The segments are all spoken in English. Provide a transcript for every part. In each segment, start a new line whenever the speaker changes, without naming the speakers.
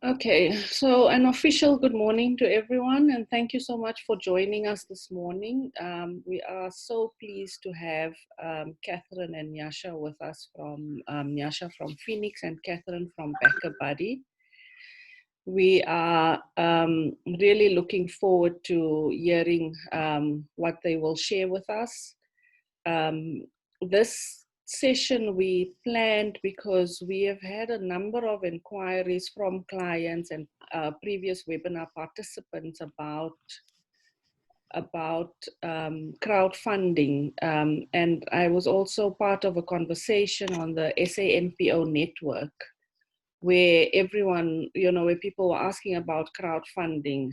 Okay, so an official good morning to everyone, and thank you so much for joining us this morning. We are so pleased to have Catherine and Nyasha with us from Nyasha from Feenix and Catherine from BackaBuddy. We are really looking forward to hearing what they will share with us. This session we planned because we have had a number of inquiries from clients and previous webinar participants about crowdfunding, and I was also part of a conversation on the SANPO network where everyone, where people were asking about crowdfunding.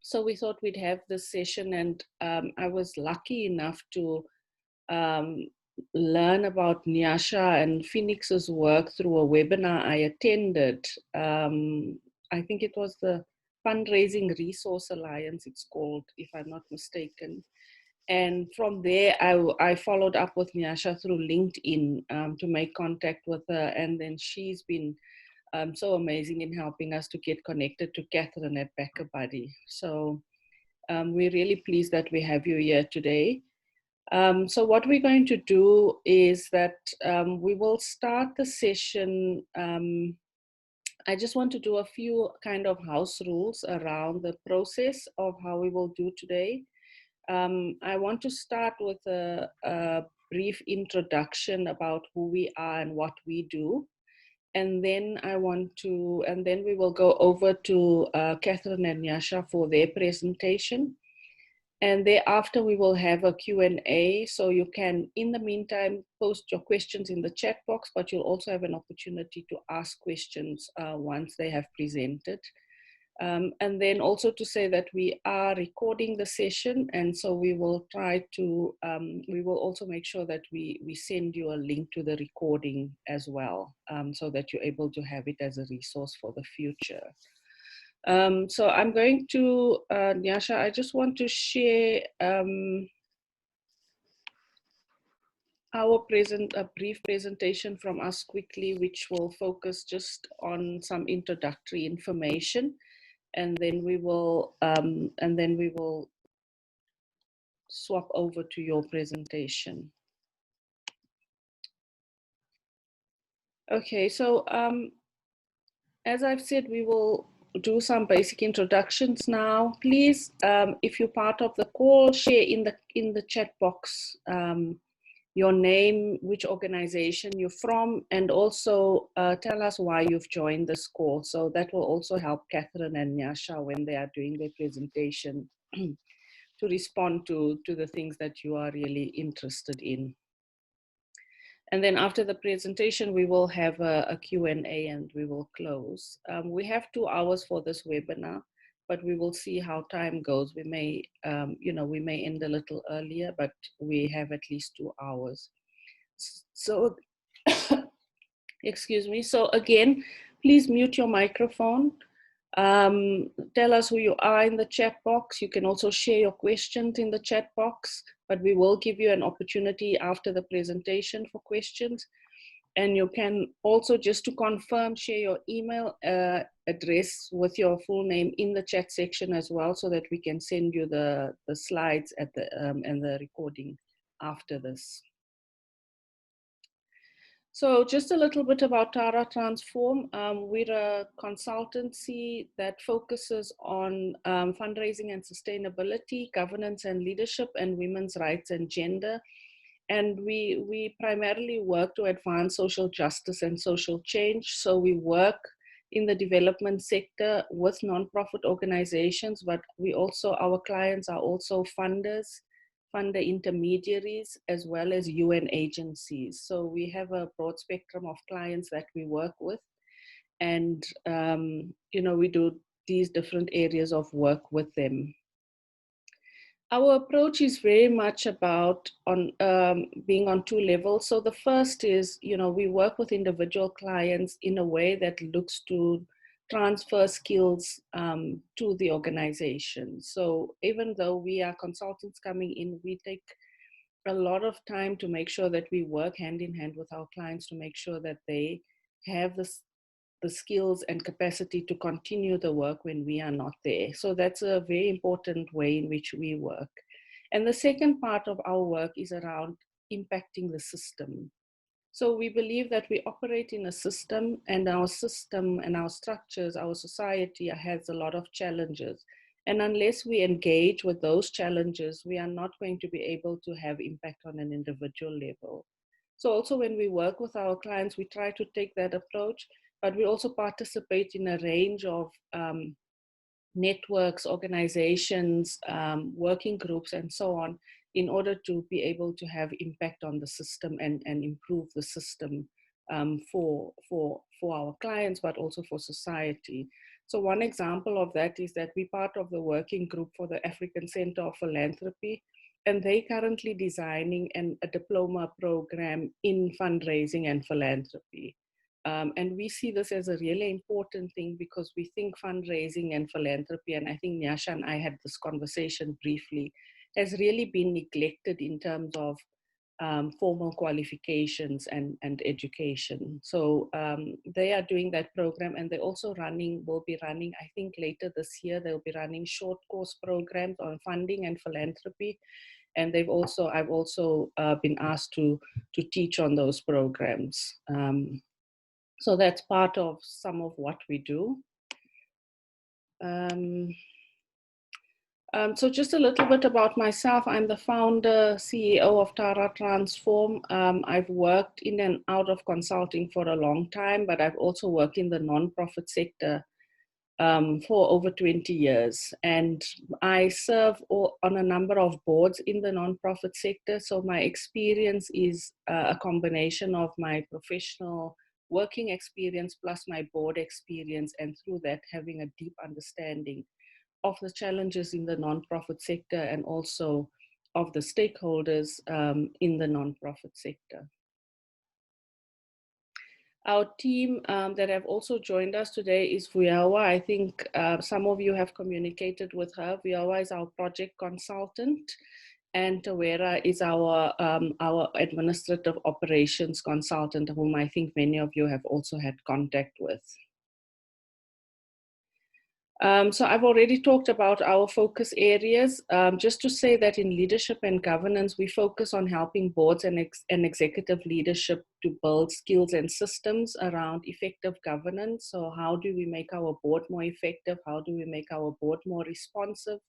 So we thought we'd have this session, and I was lucky enough to learn about Nyasha and Feenix's work through a webinar I attended. I think it was the Fundraising Resource Alliance, it's called, if I'm not mistaken. And from there, I followed up with Nyasha through LinkedIn to make contact with her. And then she's been so amazing in helping us to get connected to Catherine at BackaBuddy. So we're really pleased that we have you here today. So what we're going to do is that we will start the session. I just want to do a few kind of house rules around the process of how we will do today. I want to start with a brief introduction about who we are and what we do. And then we will go over to Catherine and Nyasha for their presentation. And thereafter, we will have a Q&A. So you can, in the meantime, post your questions in the chat box, but you'll also have an opportunity to ask questions once they have presented. And then also to say that we are recording the session. And so we will try to, we will also make sure that we send you a link to the recording as well, so that you're able to have it as a resource for the future. So I'm going to, Nyasha, I just want to share a brief presentation from us quickly, which will focus just on some introductory information. And then we will swap over to your presentation. Okay, so as I've said, we will do some basic introductions now. Please, if you're part of the call, share in the chat box your name, which organization you're from, and also tell us why you've joined this call. So that will also help Catherine and Nyasha when they are doing their presentation to respond to the things that you are really interested in. And then after the presentation, we will have a Q&A and we will close. We have 2 hours for this webinar, but we will see how time goes. We may, we may end a little earlier, but we have at least 2 hours. So, excuse me. So again, please mute your microphone. Tell us who you are in the chat box. You can also share your questions in the chat box, but we will give you an opportunity after the presentation for questions. And you can also, just to confirm, share your email address with your full name in the chat section as well, so that we can send you the slides at the and the recording after this. So just a little bit about Tara Transform. We're a consultancy that focuses on fundraising and sustainability, governance and leadership, and women's rights and gender. And we primarily work to advance social justice and social change. So we work in the development sector with nonprofit organizations, but our clients are also funders, funder intermediaries, as well as UN agencies. So we have a broad spectrum of clients that we work with. And, we do these different areas of work with them. Our approach is very much about being on 2 levels. So the first is, we work with individual clients in a way that looks to transfer skills to the organization. So even though we are consultants coming in, we take a lot of time to make sure that we work hand in hand with our clients to make sure that they have the the skills and capacity to continue the work when we are not there. So that's a very important way in which we work. And the second part of our work is around impacting the system. So we believe that we operate in a system, and our system and our structures, our society has a lot of challenges. And unless we engage with those challenges, we are not going to be able to have impact on an individual level. So also when we work with our clients, we try to take that approach, but we also participate in a range of networks, organizations, working groups, and so on, in order to be able to have impact on the system and improve the system for our clients, but also for society. So one example of that is that we're part of the working group for the African Center of Philanthropy, and they're currently designing a diploma program in fundraising and philanthropy. And we see this as a really important thing because we think fundraising and philanthropy, and I think Nyasha and I had this conversation briefly, has really been neglected in terms of formal qualifications and education. So they are doing that program, and they also will be running, I think later this year, they'll be running short course programs on funding and philanthropy. And I've also been asked to teach on those programs. So that's part of some of what we do. So just a little bit about myself. I'm the founder, CEO of Tara Transform. I've worked in and out of consulting for a long time, but I've also worked in the nonprofit sector for over 20 years. And I serve on a number of boards in the nonprofit sector. So my experience is a combination of my professional working experience plus my board experience, and through that having a deep understanding of the challenges in the nonprofit sector and also of the stakeholders in the nonprofit sector. Our team that have also joined us today is Vuyawa. I think some of you have communicated with her. Vuyawa is our project consultant, and Tawera is our administrative operations consultant, whom I think many of you have also had contact with. So I've already talked about our focus areas. Just to say that in leadership and governance, we focus on helping boards and executive leadership to build skills and systems around effective governance. So how do we make our board more effective? How do we make our board more responsive?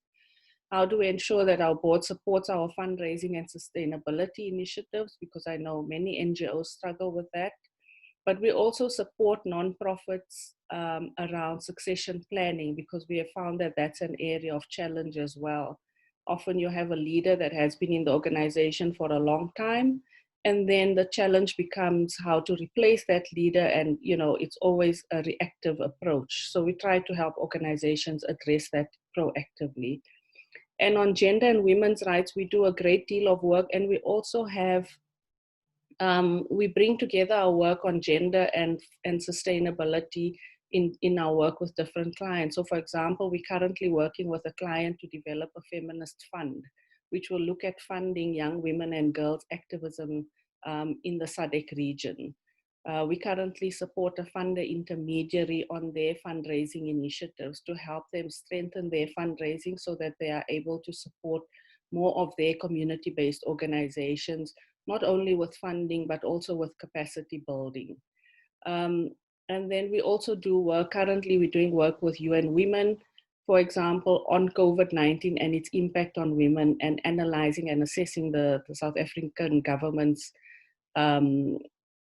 How do we ensure that our board supports our fundraising and sustainability initiatives? Because I know many NGOs struggle with that. But we also support nonprofits around succession planning, because we have found that that's an area of challenge as well. Often you have a leader that has been in the organization for a long time, and then the challenge becomes how to replace that leader, and it's always a reactive approach. So we try to help organizations address that proactively. And on gender and women's rights, we do a great deal of work, and we also have we bring together our work on gender and sustainability in our work with different clients. So for example, we're currently working with a client to develop a feminist fund, which will look at funding young women and girls activism in the SADC region. We currently support a funder intermediary on their fundraising initiatives to help them strengthen their fundraising so that they are able to support more of their community-based organizations, not only with funding, but also with capacity building. And then we also do work, currently we're doing work with UN Women, for example, on COVID-19 and its impact on women, and analyzing and assessing the South African government's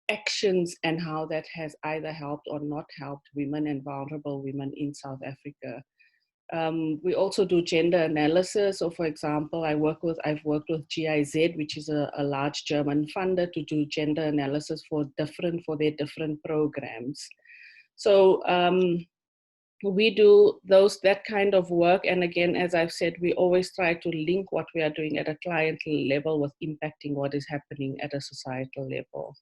actions and how that has either helped or not helped women and vulnerable women in South Africa. We also do gender analysis. So for example, I've worked with GIZ, which is a large German funder, to do gender analysis for their different programs. So we do that kind of work. And again, as I've said, we always try to link what we are doing at a client level with impacting what is happening at a societal level.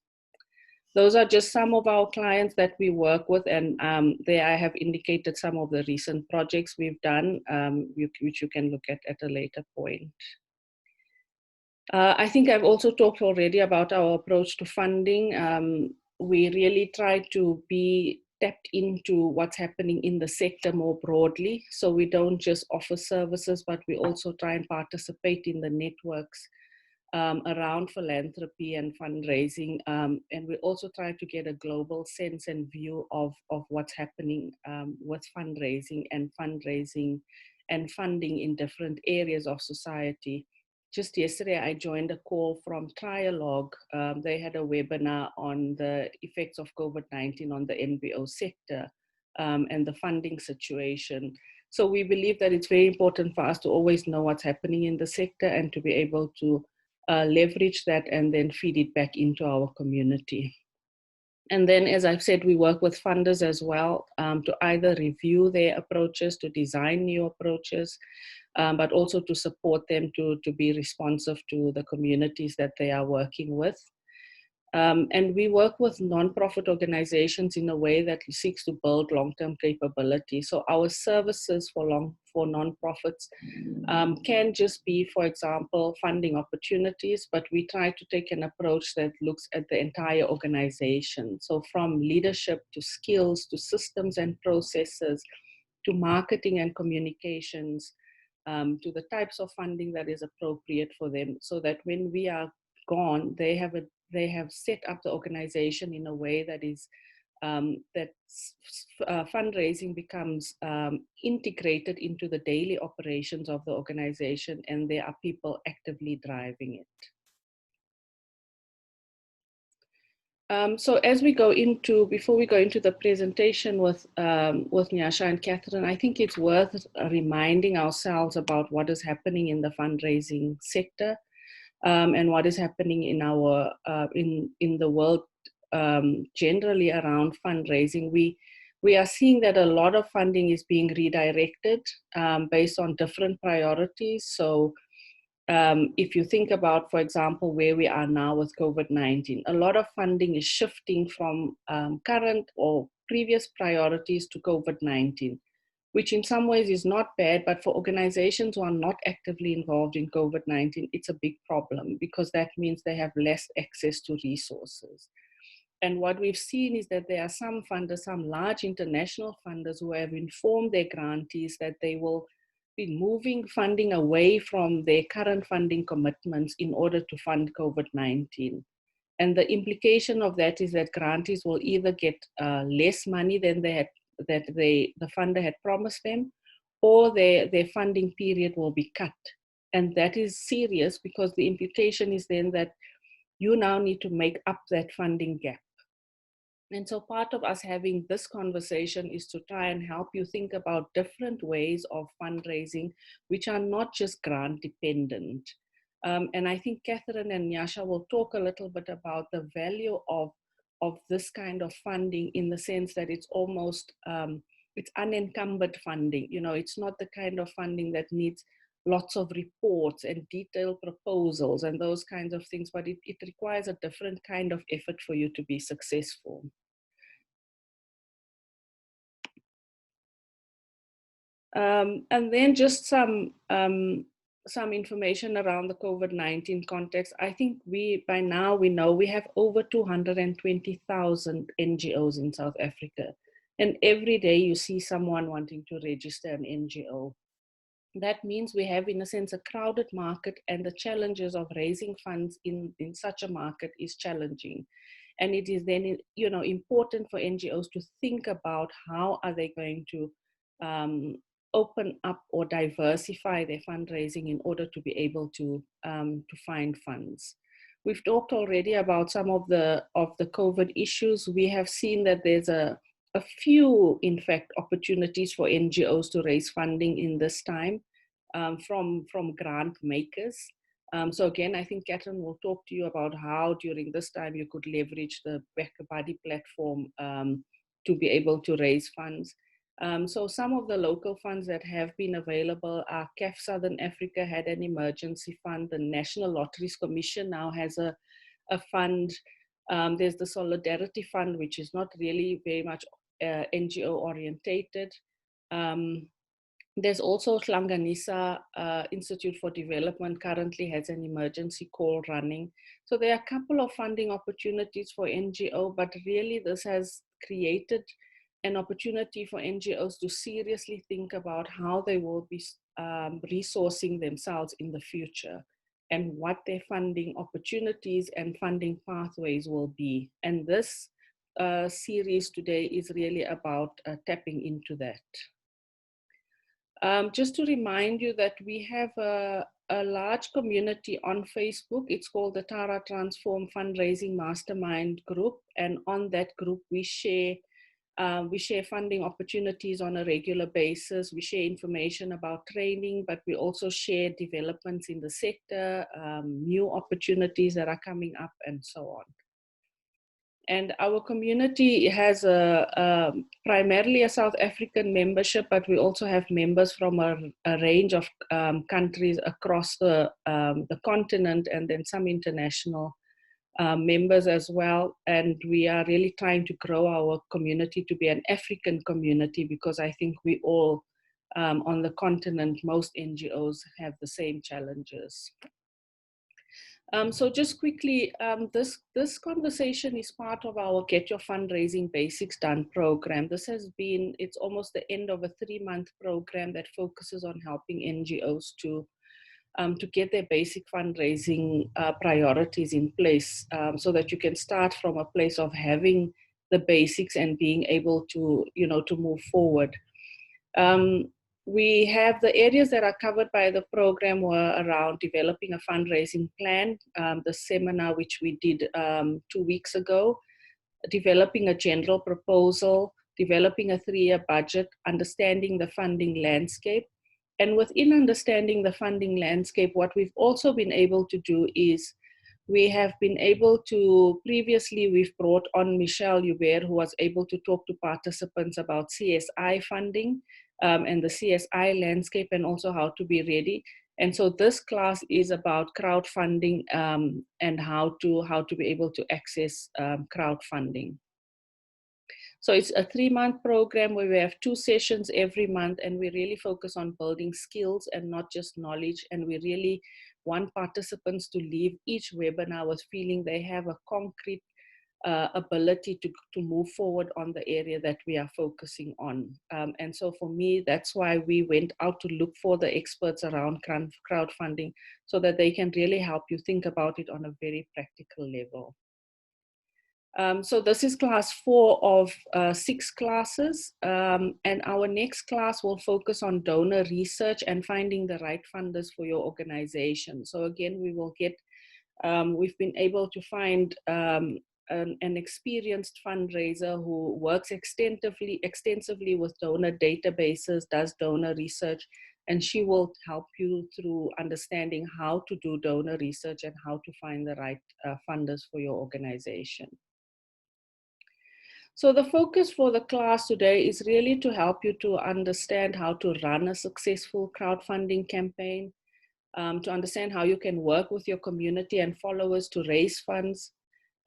Those are just some of our clients that we work with, and there I have indicated some of the recent projects we've done, which you can look at a later point. I think I've also talked already about our approach to funding. We really try to be tapped into what's happening in the sector more broadly. So we don't just offer services, but we also try and participate in the networks around philanthropy and fundraising. And we also try to get a global sense and view of what's happening with fundraising and funding in different areas of society. Just yesterday, I joined a call from Trialogue. They had a webinar on the effects of COVID-19 on the NGO sector and the funding situation. So we believe that it's very important for us to always know what's happening in the sector and to be able to leverage that and then feed it back into our community. And then, as I've said, we work with funders as well to either review their approaches, to design new approaches, but also to support them to be responsive to the communities that they are working with. And we work with nonprofit organizations in a way that seeks to build long-term capability. So our services for nonprofits can just be, for example, funding opportunities, but we try to take an approach that looks at the entire organization. So from leadership to skills to systems and processes to marketing and communications, to the types of funding that is appropriate for them, so that when we are gone, they have set up the organization in a way that is fundraising becomes integrated into the daily operations of the organization, and there are people actively driving it. So as we go into, before we go into the presentation with Nyasha and Catherine, I think it's worth reminding ourselves about what is happening in the fundraising sector and what is happening in our in the world generally around fundraising. We are seeing that a lot of funding is being redirected based on different priorities. So if you think about, for example, where we are now with COVID-19, a lot of funding is shifting from current or previous priorities to COVID-19, which in some ways is not bad, but for organizations who are not actively involved in COVID-19, it's a big problem because that means they have less access to resources. And what we've seen is that there are some funders, some large international funders who have informed their grantees that they will be moving funding away from their current funding commitments in order to fund COVID-19. And the implication of that is that grantees will either get less money than they had, the funder had promised them, or their funding period will be cut. And that is serious because the implication is then that you now need to make up that funding gap. And so part of us having this conversation is to try and help you think about different ways of fundraising, which are not just grant dependent. And I think Catherine and Nyasha will talk a little bit about the value of this kind of funding in the sense that it's almost, it's unencumbered funding. You know, it's not the kind of funding that needs lots of reports and detailed proposals and those kinds of things, but it requires a different kind of effort for you to be successful. And then just some information around the COVID-19 context. I think by now we know we have over 220,000 NGOs in South Africa. And every day you see someone wanting to register an NGO. That means we have, in a sense, a crowded market, and the challenges of raising funds in such a market is challenging. And it is then, you know, important for NGOs to think about how are they going to open up or diversify their fundraising in order to be able to find funds. We've talked already about some of the COVID issues. We have seen that there's a few, in fact, opportunities for NGOs to raise funding in this time from grant makers. So again, I think Catherine will talk to you about how during this time you could leverage the BackaBuddy platform to be able to raise funds. So some of the local funds that have been available are CAF Southern Africa had an emergency fund. The National Lotteries Commission now has a fund. There's the Solidarity Fund, which is not really very much NGO orientated. There's also Hlanganisa Institute for Development currently has an emergency call running. So there are a couple of funding opportunities for NGO, but really this has created an opportunity for NGOs to seriously think about how they will be resourcing themselves in the future and what their funding opportunities and funding pathways will be. And this series today is really about tapping into that. Just to remind you that we have a large community on Facebook. It's called the Tara Transform Fundraising Mastermind Group. And on that group, we share funding opportunities on a regular basis. We share information about training, but we also share developments in the sector, new opportunities that are coming up, and so on. And our community has primarily a South African membership, but we also have members from a range of countries across the continent, and then some international members as well. And we are really trying to grow our community to be an African community, because I think we all on the continent, most NGOs have the same challenges. So just quickly, this conversation is part of our Get Your Fundraising Basics Done program. This has been, it's almost the end of a 3-month program that focuses on helping NGOs to get their basic fundraising priorities in place, so that you can start from a place of having the basics and being able to, to move forward. We have the areas that are covered by the program were around developing a fundraising plan, the seminar which we did 2 weeks ago, developing a general proposal, developing a 3-year budget, understanding the funding landscape. And within understanding the funding landscape, what we've also been able to do is we have been able to, previously we've brought on Michelle Hubert, who was able to talk to participants about CSI funding and the CSI landscape, and also how to be ready. And so this class is about crowdfunding and how to be able to access crowdfunding. So it's a 3-month program where we have 2 sessions every month, and we really focus on building skills and not just knowledge. And we really want participants to leave each webinar with feeling they have a concrete ability to move forward on the area that we are focusing on. And so for me, that's why we went out to look for the experts around crowdfunding, so that they can really help you think about it on a very practical level. So this is class 4 of 6 classes, and our next class will focus on donor research and finding the right funders for your organization. So again, we will get, we've been able to find an experienced fundraiser who works extensively with donor databases, does donor research, and she will help you through understanding how to do donor research and how to find the right funders for your organization. So the focus for the class today is really to help you to understand how to run a successful crowdfunding campaign, to understand how you can work with your community and followers to raise funds,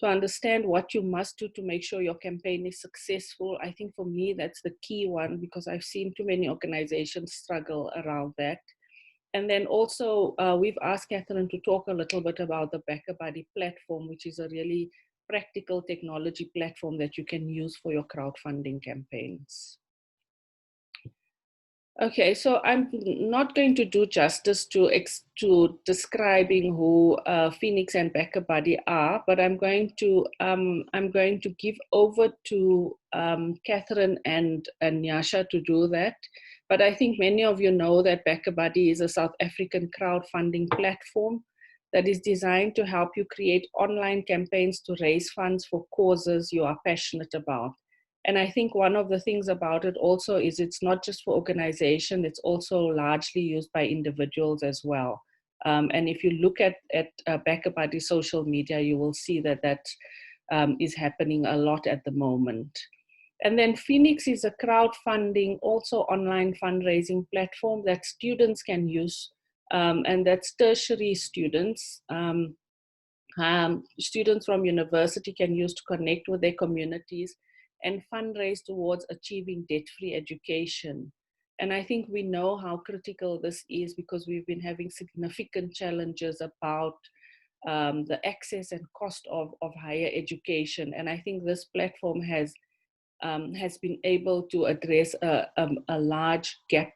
to understand what you must do to make sure your campaign is successful. I think for me, that's the key one, because I've seen too many organizations struggle around that. And then also, we've asked Catherine to talk a little bit about the BackaBuddy platform, which is a really practical technology platform that you can use for your crowdfunding campaigns. Okay, so I'm not going to do justice to describing who Feenix and BackaBuddy are, but I'm going to give over to Catherine and Nyasha to do that. But I think many of you know that BackaBuddy is a South African crowdfunding platform that is designed to help you create online campaigns to raise funds for causes you are passionate about. And I think one of the things about it also is it's not just for organization, it's also largely used by individuals as well. And if you look at BackaBuddy social media, you will see that that is happening a lot at the moment. And then Feenix is a crowdfunding, also online fundraising platform that students can use, and that's tertiary students. Students from university can use to connect with their communities and fundraise towards achieving debt-free education. And I think we know how critical this is, because we've been having significant challenges about the access and cost of higher education. And I think this platform has has been able to address a large gap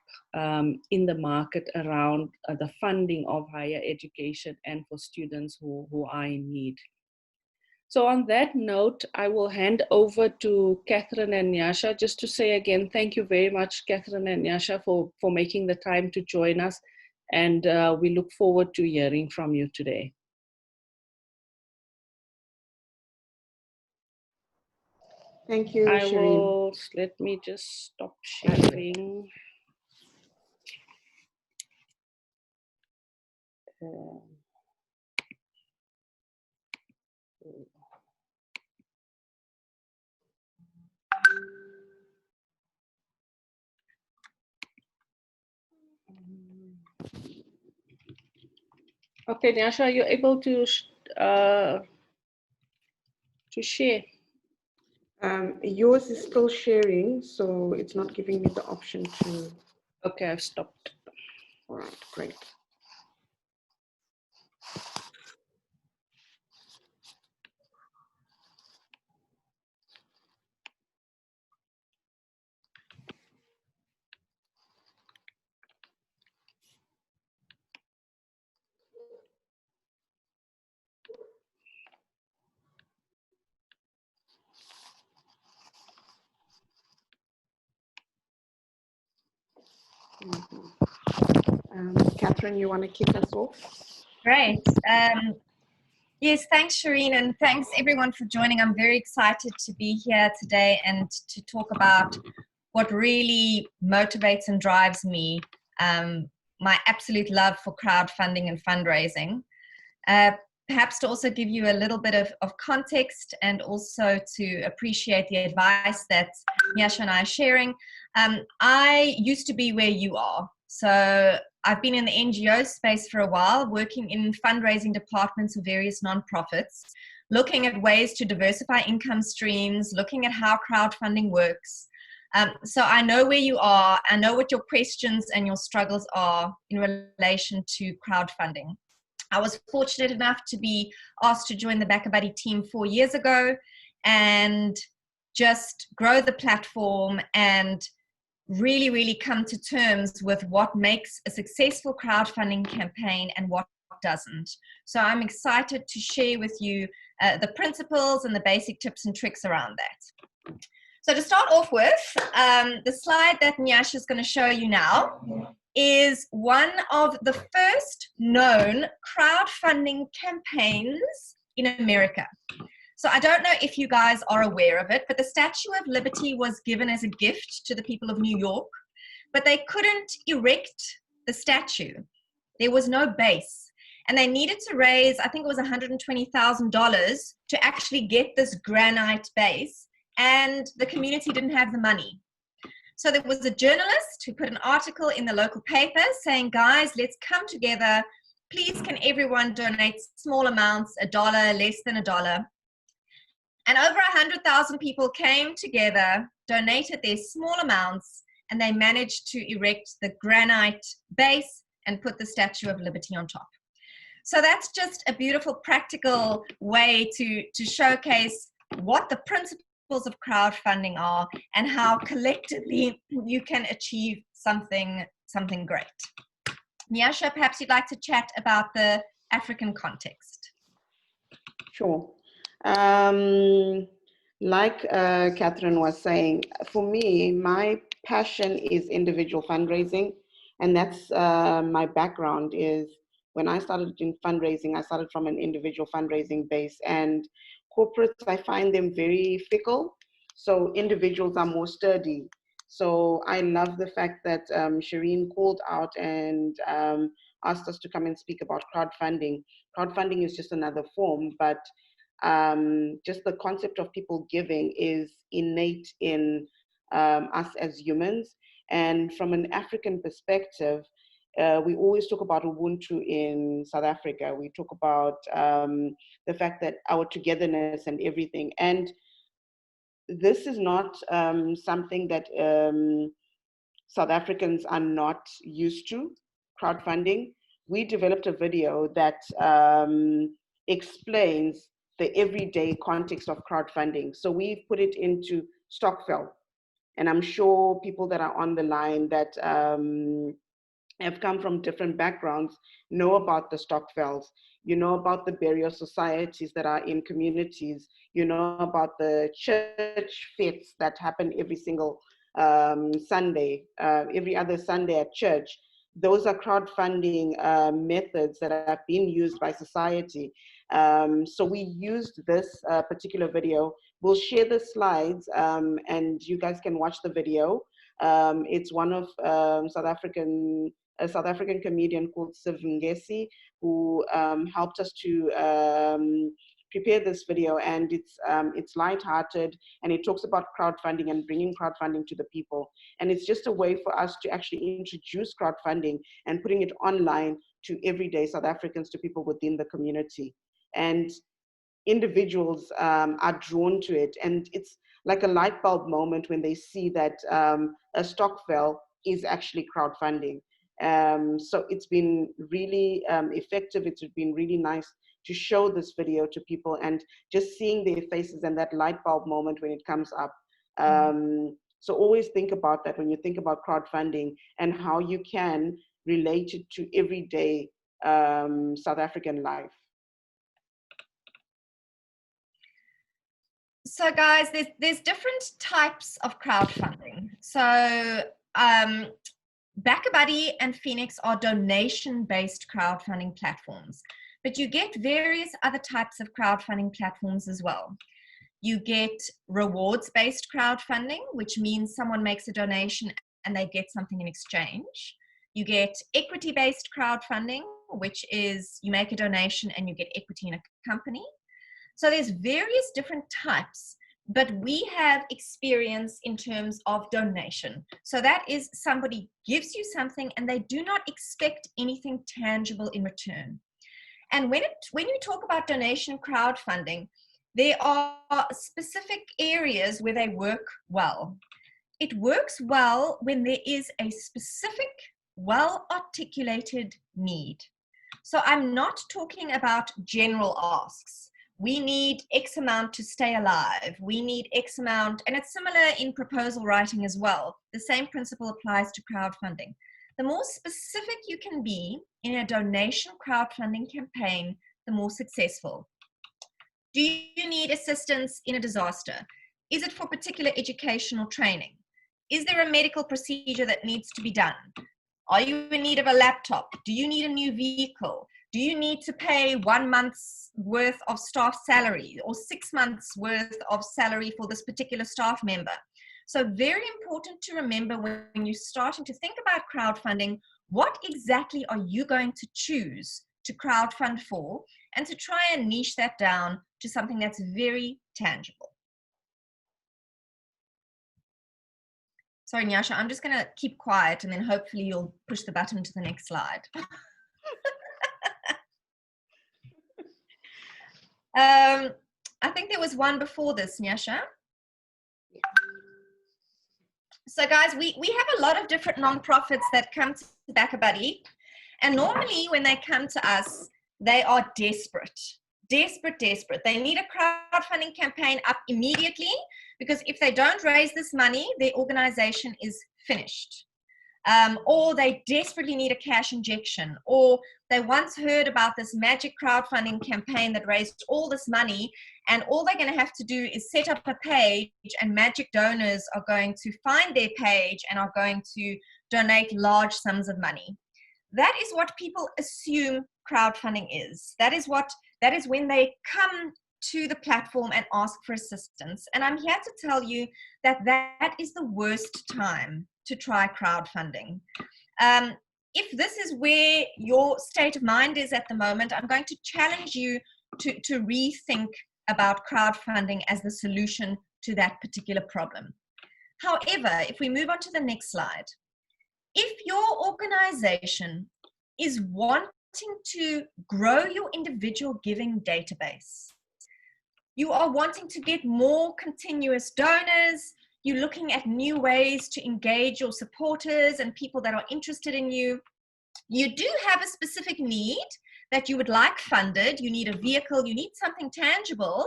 in the market around the funding of higher education and for students who are in need. So on that note, I will hand over to Catherine and Nyasha just to say again, thank you very much, Catherine and Nyasha, for making the time to join us. And we look forward to hearing from you today.
Thank you, Shireen.
Let me just stop sharing. Okay, Nyasha, are you able to share?
Yours is still sharing, so it's not giving me the option to.
Okay, I've stopped.
All right, great. Catherine, you want to kick us off?
Great. Yes, thanks, Shireen, and thanks everyone for joining. I'm very excited to be here today and to talk about what really motivates and drives me, my absolute love for crowdfunding and fundraising. Perhaps to also give you a little bit of context and also to appreciate the advice that Nyasha and I are sharing. I used to be where you are. So I've been in the NGO space for a while, working in fundraising departments of various nonprofits, looking at ways to diversify income streams, looking at how crowdfunding works. So I know where you are. I know what your questions and your struggles are in relation to crowdfunding. I was fortunate enough to be asked to join the BackaBuddy team 4 years ago and just grow the platform and really, really come to terms with what makes a successful crowdfunding campaign and what doesn't. So I'm excited to share with you the principles and the basic tips and tricks around that. So to start off with, the slide that Nyasha is going to show you now is one of the first known crowdfunding campaigns in America. So I don't know if you guys are aware of it, but the Statue of Liberty was given as a gift to the people of New York, but they couldn't erect the statue. There was no base. And they needed to raise, I think it was $120,000 to actually get this granite base, and the community didn't have the money. So there was a journalist who put an article in the local paper saying, guys, let's come together. Please, can everyone donate small amounts, $1, less than $1. And over 100,000 people came together, donated their small amounts, and they managed to erect the granite base and put the Statue of Liberty on top. So that's just a beautiful practical way to showcase what the principles of crowdfunding are and how collectively you can achieve something great. Nyasha, perhaps you'd like to chat about the African context.
Sure. Like Catherine was saying, for me, my passion is individual fundraising, and that's my background. Is when I started in fundraising, I started from an individual fundraising base, and corporates, I find them very fickle, so individuals are more sturdy. So I love the fact that Shireen called out and asked us to come and speak about crowdfunding. Crowdfunding is just another form, but just the concept of people giving is innate in us as humans. And from an African perspective, we always talk about Ubuntu in South Africa. We talk about the fact that our togetherness and everything. And this is not something that South Africans are not used to, crowdfunding. We developed a video that explains the everyday context of crowdfunding. So we've put it into Stockville. And I'm sure people that are on the line that have come from different backgrounds know about the Stockvells. You know about the burial societies that are in communities. You know about the church fetes that happen every single Sunday, every other Sunday at church. Those are crowdfunding methods that have been used by society. So we used this particular video. We'll share the slides and you guys can watch the video. It's one of a South African comedian called Siv Ngesi, who helped us to prepare this video, and it's lighthearted, and it talks about crowdfunding and bringing crowdfunding to the people. And it's just a way for us to actually introduce crowdfunding and putting it online to everyday South Africans, to people within the community. And individuals are drawn to it, and it's like a light bulb moment when they see that a Stockville is actually crowdfunding. So it's been really effective. It's been really nice to show this video to people, and just seeing their faces and that light bulb moment when it comes up. So always think about that when you think about crowdfunding and how you can relate it to everyday South African life.
So guys, there's different types of crowdfunding. So BackaBuddy and Feenix are donation-based crowdfunding platforms, but you get various other types of crowdfunding platforms as well. You get rewards-based crowdfunding, which means someone makes a donation and they get something in exchange. You get equity-based crowdfunding, which is you make a donation and you get equity in a company. So there's various different types, but we have experience in terms of donation. So that is somebody gives you something and they do not expect anything tangible in return. And when you talk about donation crowdfunding, there are specific areas where they work well. It works well when there is a specific, well-articulated need. So I'm not talking about general asks. We need X amount to stay alive. We need X amount, and it's similar in proposal writing as well. The same principle applies to crowdfunding. The more specific you can be in a donation crowdfunding campaign, the more successful. Do you need assistance in a disaster? Is it for particular educational training? Is there a medical procedure that needs to be done? Are you in need of a laptop? Do you need a new vehicle? Do you need to pay 1 month's worth of staff salary or 6 months worth of salary for this particular staff member? So very important to remember when you're starting to think about crowdfunding, what exactly are you going to choose to crowdfund for, and to try and niche that down to something that's very tangible. Sorry, Nyasha, I'm just going to keep quiet and then hopefully you'll push the button to the next slide. I think there was one before this, Nyasha. So guys, we have a lot of different nonprofits that come to BackaBuddy, and normally when they come to us, they are desperate. They need a crowdfunding campaign up immediately, because if they don't raise this money, their organization is finished. Or they desperately need a cash injection, or they once heard about this magic crowdfunding campaign that raised all this money, and all they're going to have to do is set up a page, and magic donors are going to find their page and are going to donate large sums of money. That is what people assume crowdfunding is. That is when they come to the platform and ask for assistance. And I'm here to tell you that that is the worst time to try crowdfunding. If this is where your state of mind is at the moment, I'm going to challenge you to rethink about crowdfunding as the solution to that particular problem. However, if we move on to the next slide, if your organization is wanting to grow your individual giving database, you are wanting to get more continuous donors, you're looking at new ways to engage your supporters and people that are interested in you, you do have a specific need that you would like funded, you need a vehicle, you need something tangible,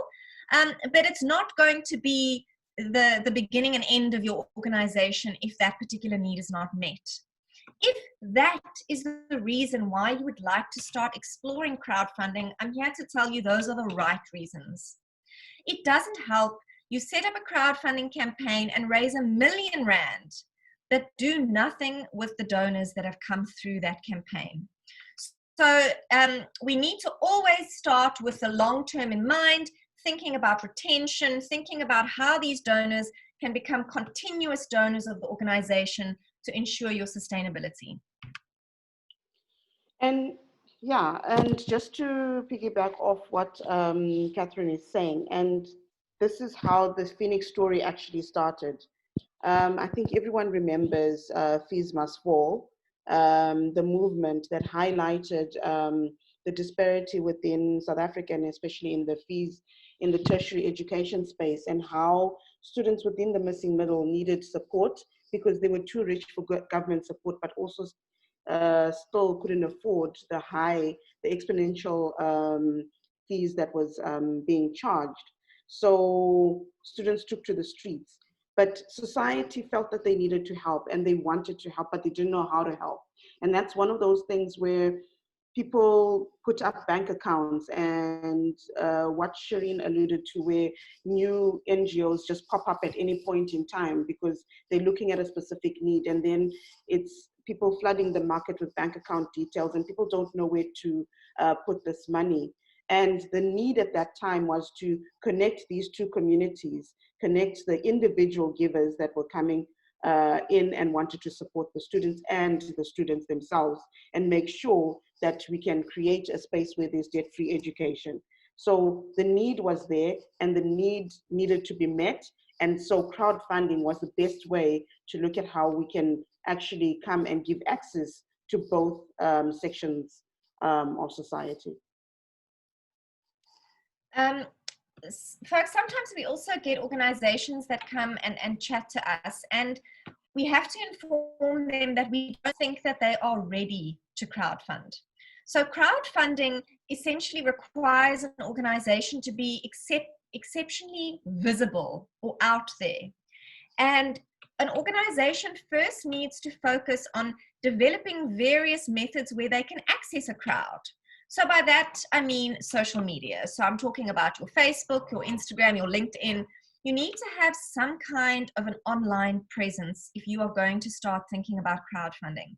but it's not going to be the beginning and end of your organization if that particular need is not met. If that is the reason why you would like to start exploring crowdfunding, I'm here to tell you those are the right reasons. It doesn't help you set up a crowdfunding campaign and raise R1 million, but do nothing with the donors that have come through that campaign. So we need to always start with the long term in mind, thinking about retention, thinking about how these donors can become continuous donors of the organization to ensure your sustainability.
And yeah, and just to piggyback off what Catherine is saying, and this is how the Feenix story actually started. I think everyone remembers Fees Must Fall, the movement that highlighted the disparity within South Africa, and especially in the fees in the tertiary education space, and how students within the missing middle needed support because they were too rich for government support, but also still couldn't afford the exponential fees that was being charged. So students took to the streets. But society felt that they needed to help and they wanted to help, but they didn't know how to help. And that's one of those things where people put up bank accounts and what Shireen alluded to, where new NGOs just pop up at any point in time because they're looking at a specific need, and then it's people flooding the market with bank account details and people don't know where to put this money. And the need at that time was to connect these two communities, connect the individual givers that were coming in and wanted to support the students and the students themselves, and make sure that we can create a space where there's debt-free education. So the need was there and the need needed to be met. And so crowdfunding was the best way to look at how we can actually come and give access to both sections of society.
Folks, sometimes we also get organizations that come and chat to us, and we have to inform them that we don't think that they are ready to crowdfund. So crowdfunding essentially requires an organization to be exceptionally visible or out there. And an organization first needs to focus on developing various methods where they can access a crowd. So by that, I mean social media. So I'm talking about your Facebook, your Instagram, your LinkedIn. You need to have some kind of an online presence if you are going to start thinking about crowdfunding.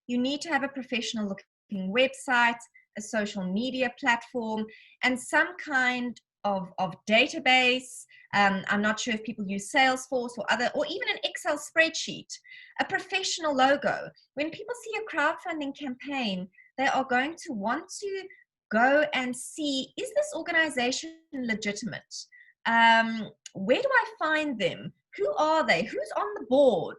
You need to have a professional looking website, a social media platform, and some kind of database. I'm not sure if people use Salesforce or even an Excel spreadsheet, a professional logo. When people see a crowdfunding campaign, they are going to want to go and see, is this organization legitimate? Where do I find them? Who are they? Who's on the board?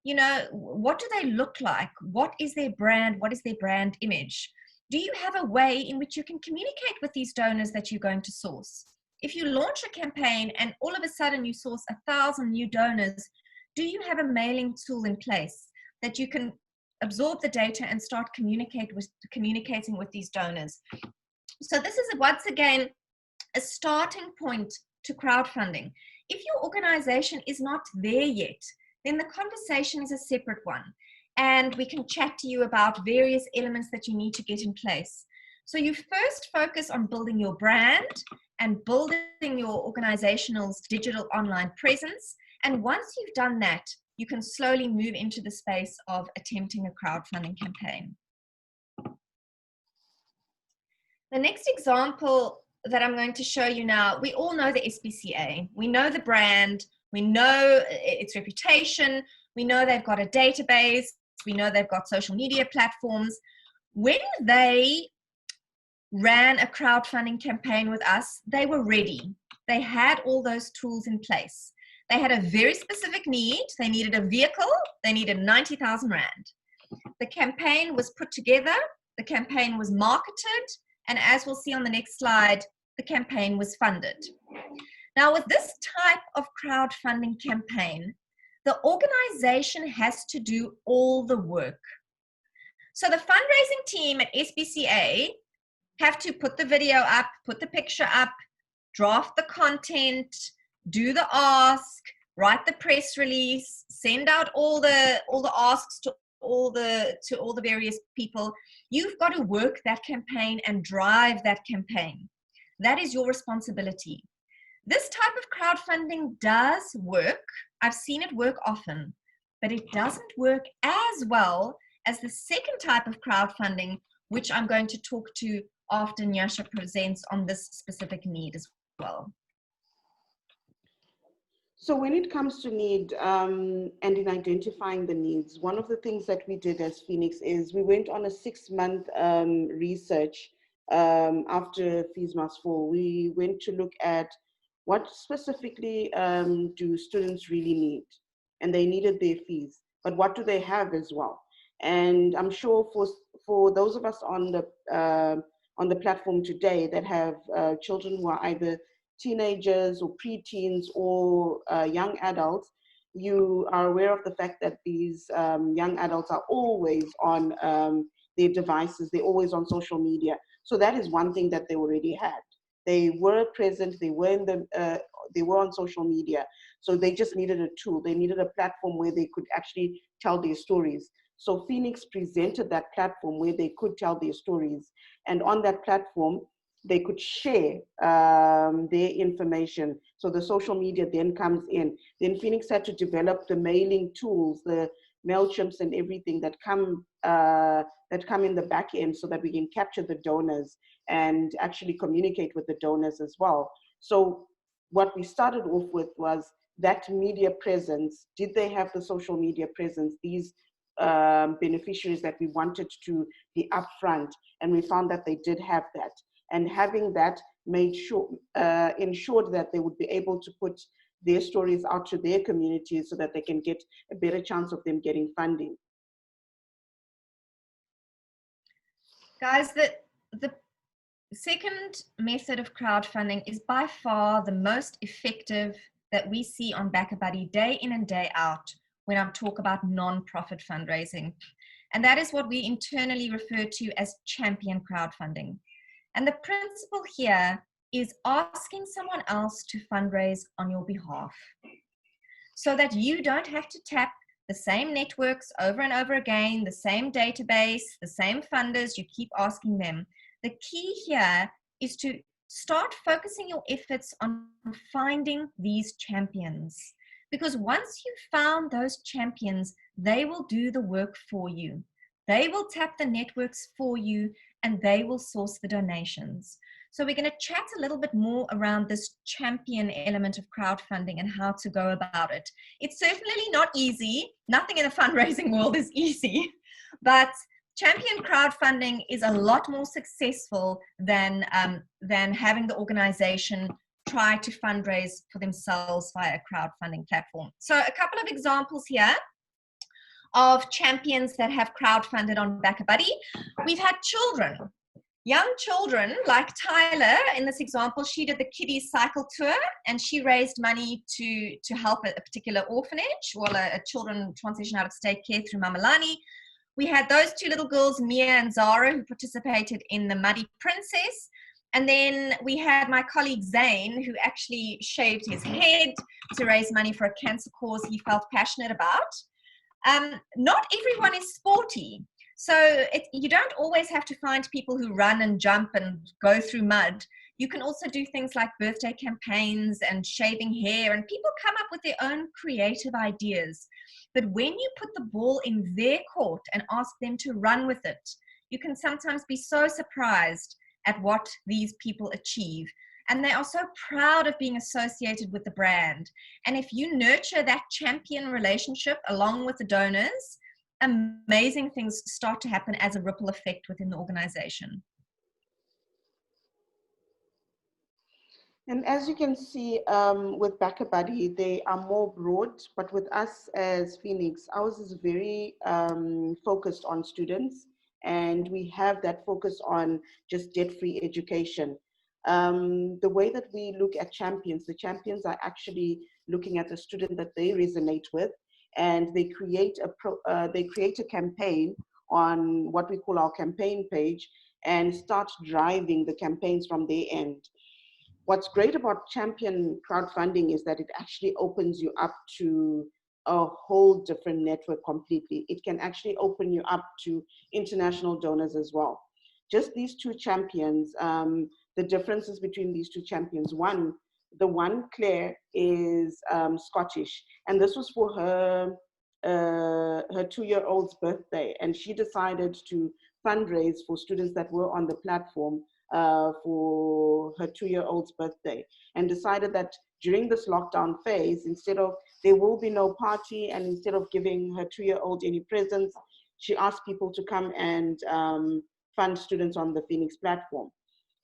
You know, what do they look like? What is their brand? What is their brand image? Do you have a way in which you can communicate with these donors that you're going to source? If you launch a campaign and all of a sudden you source 1,000 new donors, do you have a mailing tool in place that you can absorb the data and start communicating with these donors? So this is once again a starting point to crowdfunding. If your organization is not there yet, then the conversation is a separate one. And we can chat to you about various elements that you need to get in place. So you first focus on building your brand and building your organization's digital online presence. And once you've done that, you can slowly move into the space of attempting a crowdfunding campaign. The next example that I'm going to show you now, we all know the SPCA. We know the brand, we know its reputation, we know they've got a database, we know they've got social media platforms. When they ran a crowdfunding campaign with us, they were ready. They had all those tools in place. They had a very specific need. They needed a vehicle. They needed 90,000 Rand. The campaign was put together. The campaign was marketed. And as we'll see on the next slide, the campaign was funded. Now, with this type of crowdfunding campaign, the organization has to do all the work. So the fundraising team at SPCA have to put the video up, put the picture up, draft the content, do the ask, write the press release, send out all the asks to all the various people. You've got to work that campaign and drive that campaign. That is your responsibility. This type of crowdfunding does work. I've seen it work often, but it doesn't work as well as the second type of crowdfunding, which I'm going to talk to after Nyasha presents on this specific need as well.
So when it comes to need and in identifying the needs, one of the things that we did as Feenix is we went on a 6-month research after Fees Must Fall. We went to look at what specifically do students really need, and they needed their fees, but what do they have as well? And I'm sure for those of us on the platform today that have children who are either teenagers or preteens or young adults, you are aware of the fact that these young adults are always on their devices, they're always on social media. So that is one thing that they already had. They were present, they were on social media. So they just needed a tool. They needed a platform where they could actually tell their stories. So Feenix presented that platform where they could tell their stories. And on that platform, they could share their information. So the social media then comes in. Then Feenix had to develop the mailing tools, the MailChimps and everything that come in the back end so that we can capture the donors and actually communicate with the donors as well. So what we started off with was that media presence. Did they have the social media presence? These beneficiaries that we wanted to be upfront, and we found that they did have that. And having that ensured that they would be able to put their stories out to their communities so that they can get a better chance of them getting funding.
Guys, the second method of crowdfunding is by far the most effective that we see on BackaBuddy day in and day out when I talk about non-profit fundraising. And that is what we internally refer to as champion crowdfunding. And the principle here is asking someone else to fundraise on your behalf so that you don't have to tap the same networks over and over again, the same database, the same funders, you keep asking them. The key here is to start focusing your efforts on finding these champions. Because once you've found those champions, they will do the work for you. They will tap the networks for you and they will source the donations. So we're going to chat a little bit more around this champion element of crowdfunding and how to go about it. It's certainly not easy. Nothing in the fundraising world is easy, but champion crowdfunding is a lot more successful than having the organization try to fundraise for themselves via a crowdfunding platform. So a couple of examples here of champions that have crowdfunded on BackaBuddy. We've had children, young children like Tyler. In this example, she did the kiddies cycle tour and she raised money to help a particular orphanage while a children transition out of state care through Mamalani. We had those two little girls, Mia and Zara, who participated in the Muddy Princess. And then we had my colleague Zane, who actually shaved his head to raise money for a cancer cause he felt passionate about. Not everyone is sporty. So you don't always have to find people who run and jump and go through mud. You can also do things like birthday campaigns and shaving hair, and people come up with their own creative ideas. But when you put the ball in their court and ask them to run with it, you can sometimes be so surprised at what these people achieve. And they are so proud of being associated with the brand. And if you nurture that champion relationship along with the donors, amazing things start to happen as a ripple effect within the organization.
And as you can see with BackaBuddy, they are more broad, but with us as Feenix, ours is very focused on students, and we have that focus on just debt-free education. The way that we look at champions, the champions are actually looking at the student that they resonate with, and they create a campaign on what we call our campaign page and start driving the campaigns from their end. what's great about champion crowdfunding is that it actually opens you up to a whole different network completely. It can actually open you up to international donors as well. Just these two champions, the differences between these two champions. The one, Claire, is Scottish, and this was for her 2-year-old's birthday, and she decided to fundraise for students that were on the platform for her 2-year-old's birthday, and decided that during this lockdown phase, instead of, there will be no party, and instead of giving her 2-year-old any presents, she asked people to come and fund students on the Feenix platform.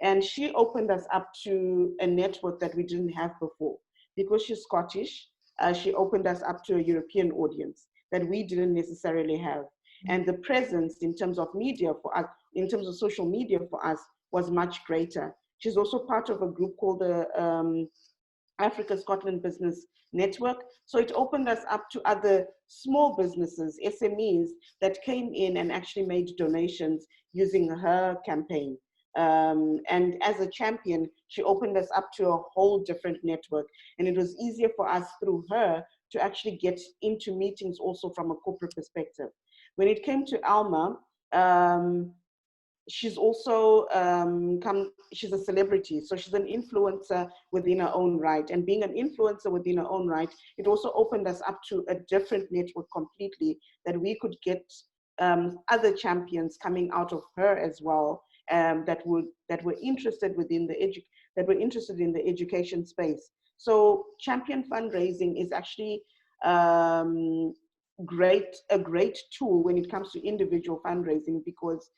And she opened us up to a network that we didn't have before. Because she's Scottish, she opened us up to a European audience that we didn't necessarily have. And the presence in terms of media for us, in terms of social media for us, was much greater. She's also part of a group called the Africa Scotland Business Network. So it opened us up to other small businesses, SMEs, that came in and actually made donations using her campaign. And as a champion, she opened us up to a whole different network. And it was easier for us through her to actually get into meetings also from a corporate perspective. When it came to Alma, she's also she's a celebrity. So she's an influencer within her own right. And being an influencer within her own right, it also opened us up to a different network completely, that we could get other champions coming out of her as well, that were interested within the education space. So champion fundraising is actually a great tool when it comes to individual fundraising, because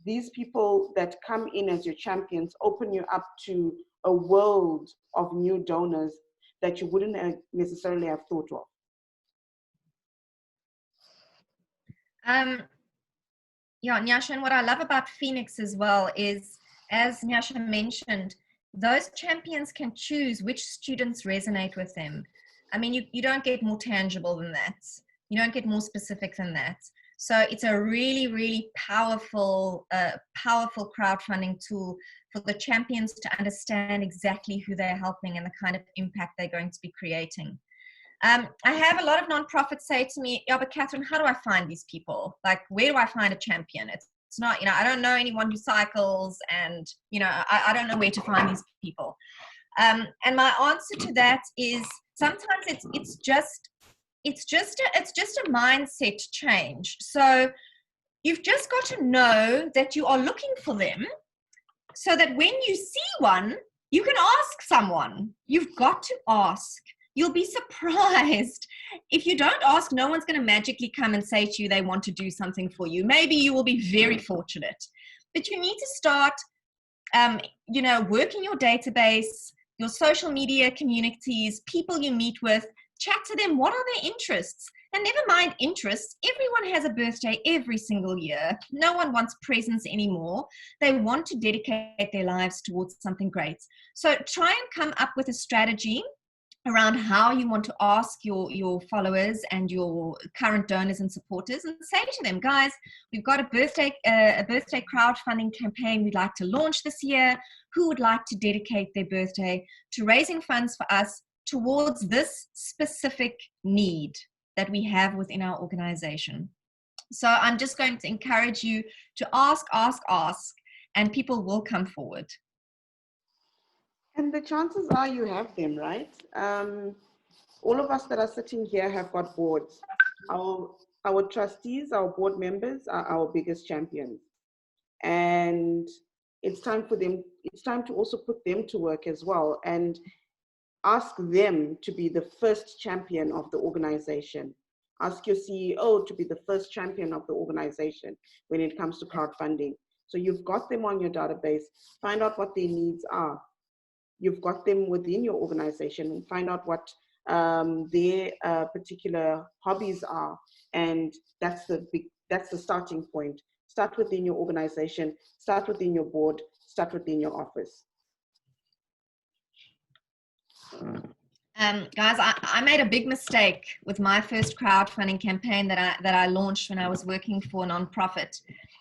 these people that come in as your champions open you up to a world of new donors that you wouldn't necessarily have thought of.
Yeah, Nyasha, and what I love about Feenix as well is, as Nyasha mentioned, those champions can choose which students resonate with them. I mean, you don't get more tangible than that. You don't get more specific than that. So it's a really, really powerful crowdfunding tool for the champions to understand exactly who they're helping and the kind of impact they're going to be creating. I have a lot of nonprofits say to me, yeah, but Catherine, how do I find these people? Like, where do I find a champion? It's not, I don't know anyone who cycles, and, I don't know where to find these people. And my answer to that is, sometimes it's just a mindset change. So you've just got to know that you are looking for them, so that when you see one, you can ask someone. You've got to ask. You'll be surprised. If you don't ask, no one's going to magically come and say to you they want to do something for you. Maybe you will be very fortunate. But you need to start, working your database, your social media communities, people you meet with, chat to them. What are their interests? And never mind interests. Everyone has a birthday every single year. No one wants presents anymore. They want to dedicate their lives towards something great. So try and come up with a strategy around how you want to ask your followers and your current donors and supporters, and say to them, guys, we've got a birthday crowdfunding campaign we'd like to launch this year. Who would like to dedicate their birthday to raising funds for us towards this specific need that we have within our organization? So I'm just going to encourage you to ask, and people will come forward.
And the chances are you have them, right? All of us that are sitting here have got boards. Our trustees, our board members are our biggest champions. And it's time to also put them to work as well, and ask them to be the first champion of the organization. Ask your CEO to be the first champion of the organization when it comes to crowdfunding. So you've got them on your database, find out what their needs are. You've got them within your organization, and find out what their particular hobbies are. And that's the starting point. Start within your organization, start within your board, start within your office.
Guys, I made a big mistake with my first crowdfunding campaign that I launched when I was working for a nonprofit.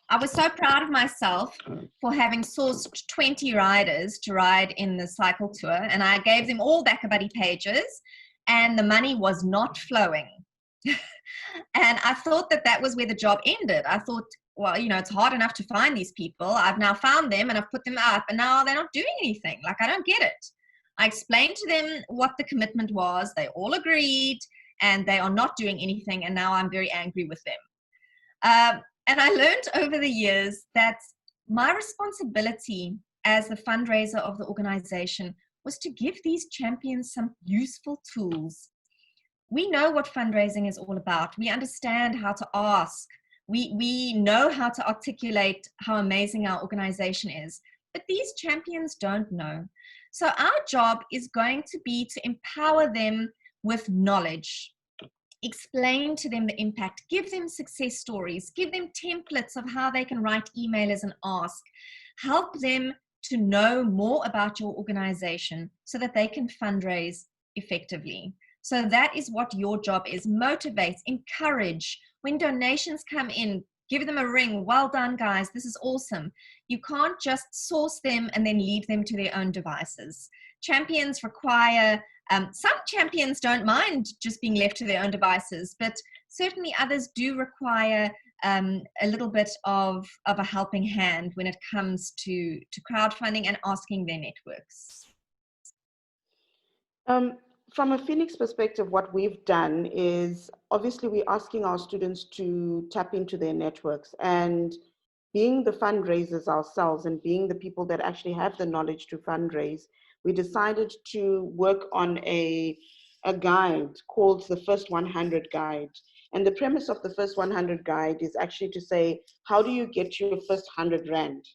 I was so proud of myself for having sourced 20 riders to ride in the cycle tour, and I gave them all BackaBuddy pages, and the money was not flowing. And I thought that that was where the job ended. I thought, well, you know, it's hard enough to find these people. I've now found them and I've put them up, and now they're not doing anything. Like, I don't get it. I explained to them what the commitment was. They all agreed, and they are not doing anything, and now I'm very angry with them. And I learned over the years that my responsibility as the fundraiser of the organization was to give these champions some useful tools. We know what fundraising is all about. We understand how to ask. We know how to articulate how amazing our organization is. But these champions don't know. So our job is going to be to empower them with knowledge. Explain to them the impact, give them success stories, give them templates of how they can write emailers and ask, help them to know more about your organization so that they can fundraise effectively. So that is what your job is. Motivate, encourage. When donations come in, give them a ring. Well done, guys. This is awesome. You can't just source them and then leave them to their own devices. Champions require some champions don't mind just being left to their own devices, but certainly others do require a little bit of a helping hand when it comes to crowdfunding and asking their networks.
From a Feenix perspective, what we've done is obviously we're asking our students to tap into their networks, and being the fundraisers ourselves and being the people that actually have the knowledge to fundraise, we decided to work on a guide called the First 100 Guide. And the premise of the First 100 Guide is actually to say, how do you get your first 100 Rand?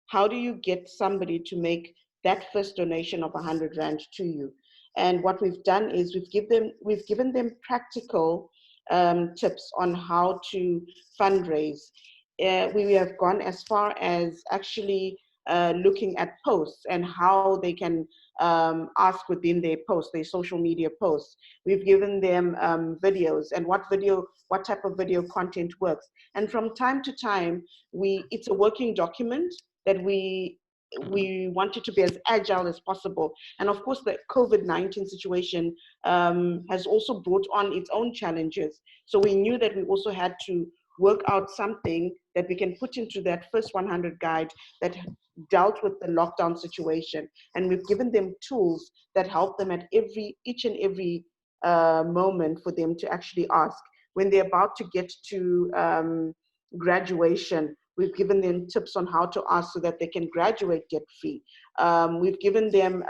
How do you get somebody to make that first donation of 100 Rand to you? And what we've done is we've given them practical tips on how to fundraise. We have gone as far as actually looking at posts and how they can ask within their posts, their social media posts. We've given them videos and what type of video content works. And from time to time, it's a working document that we want it to be as agile as possible. And of course, the COVID-19 situation has also brought on its own challenges. So we knew that we also had to work out something that we can put into that First 100 Guide that dealt with the lockdown situation. And we've given them tools that help them at each and every moment for them to actually ask. When they're about to get to graduation, we've given them tips on how to ask so that they can graduate debt-free. We've given them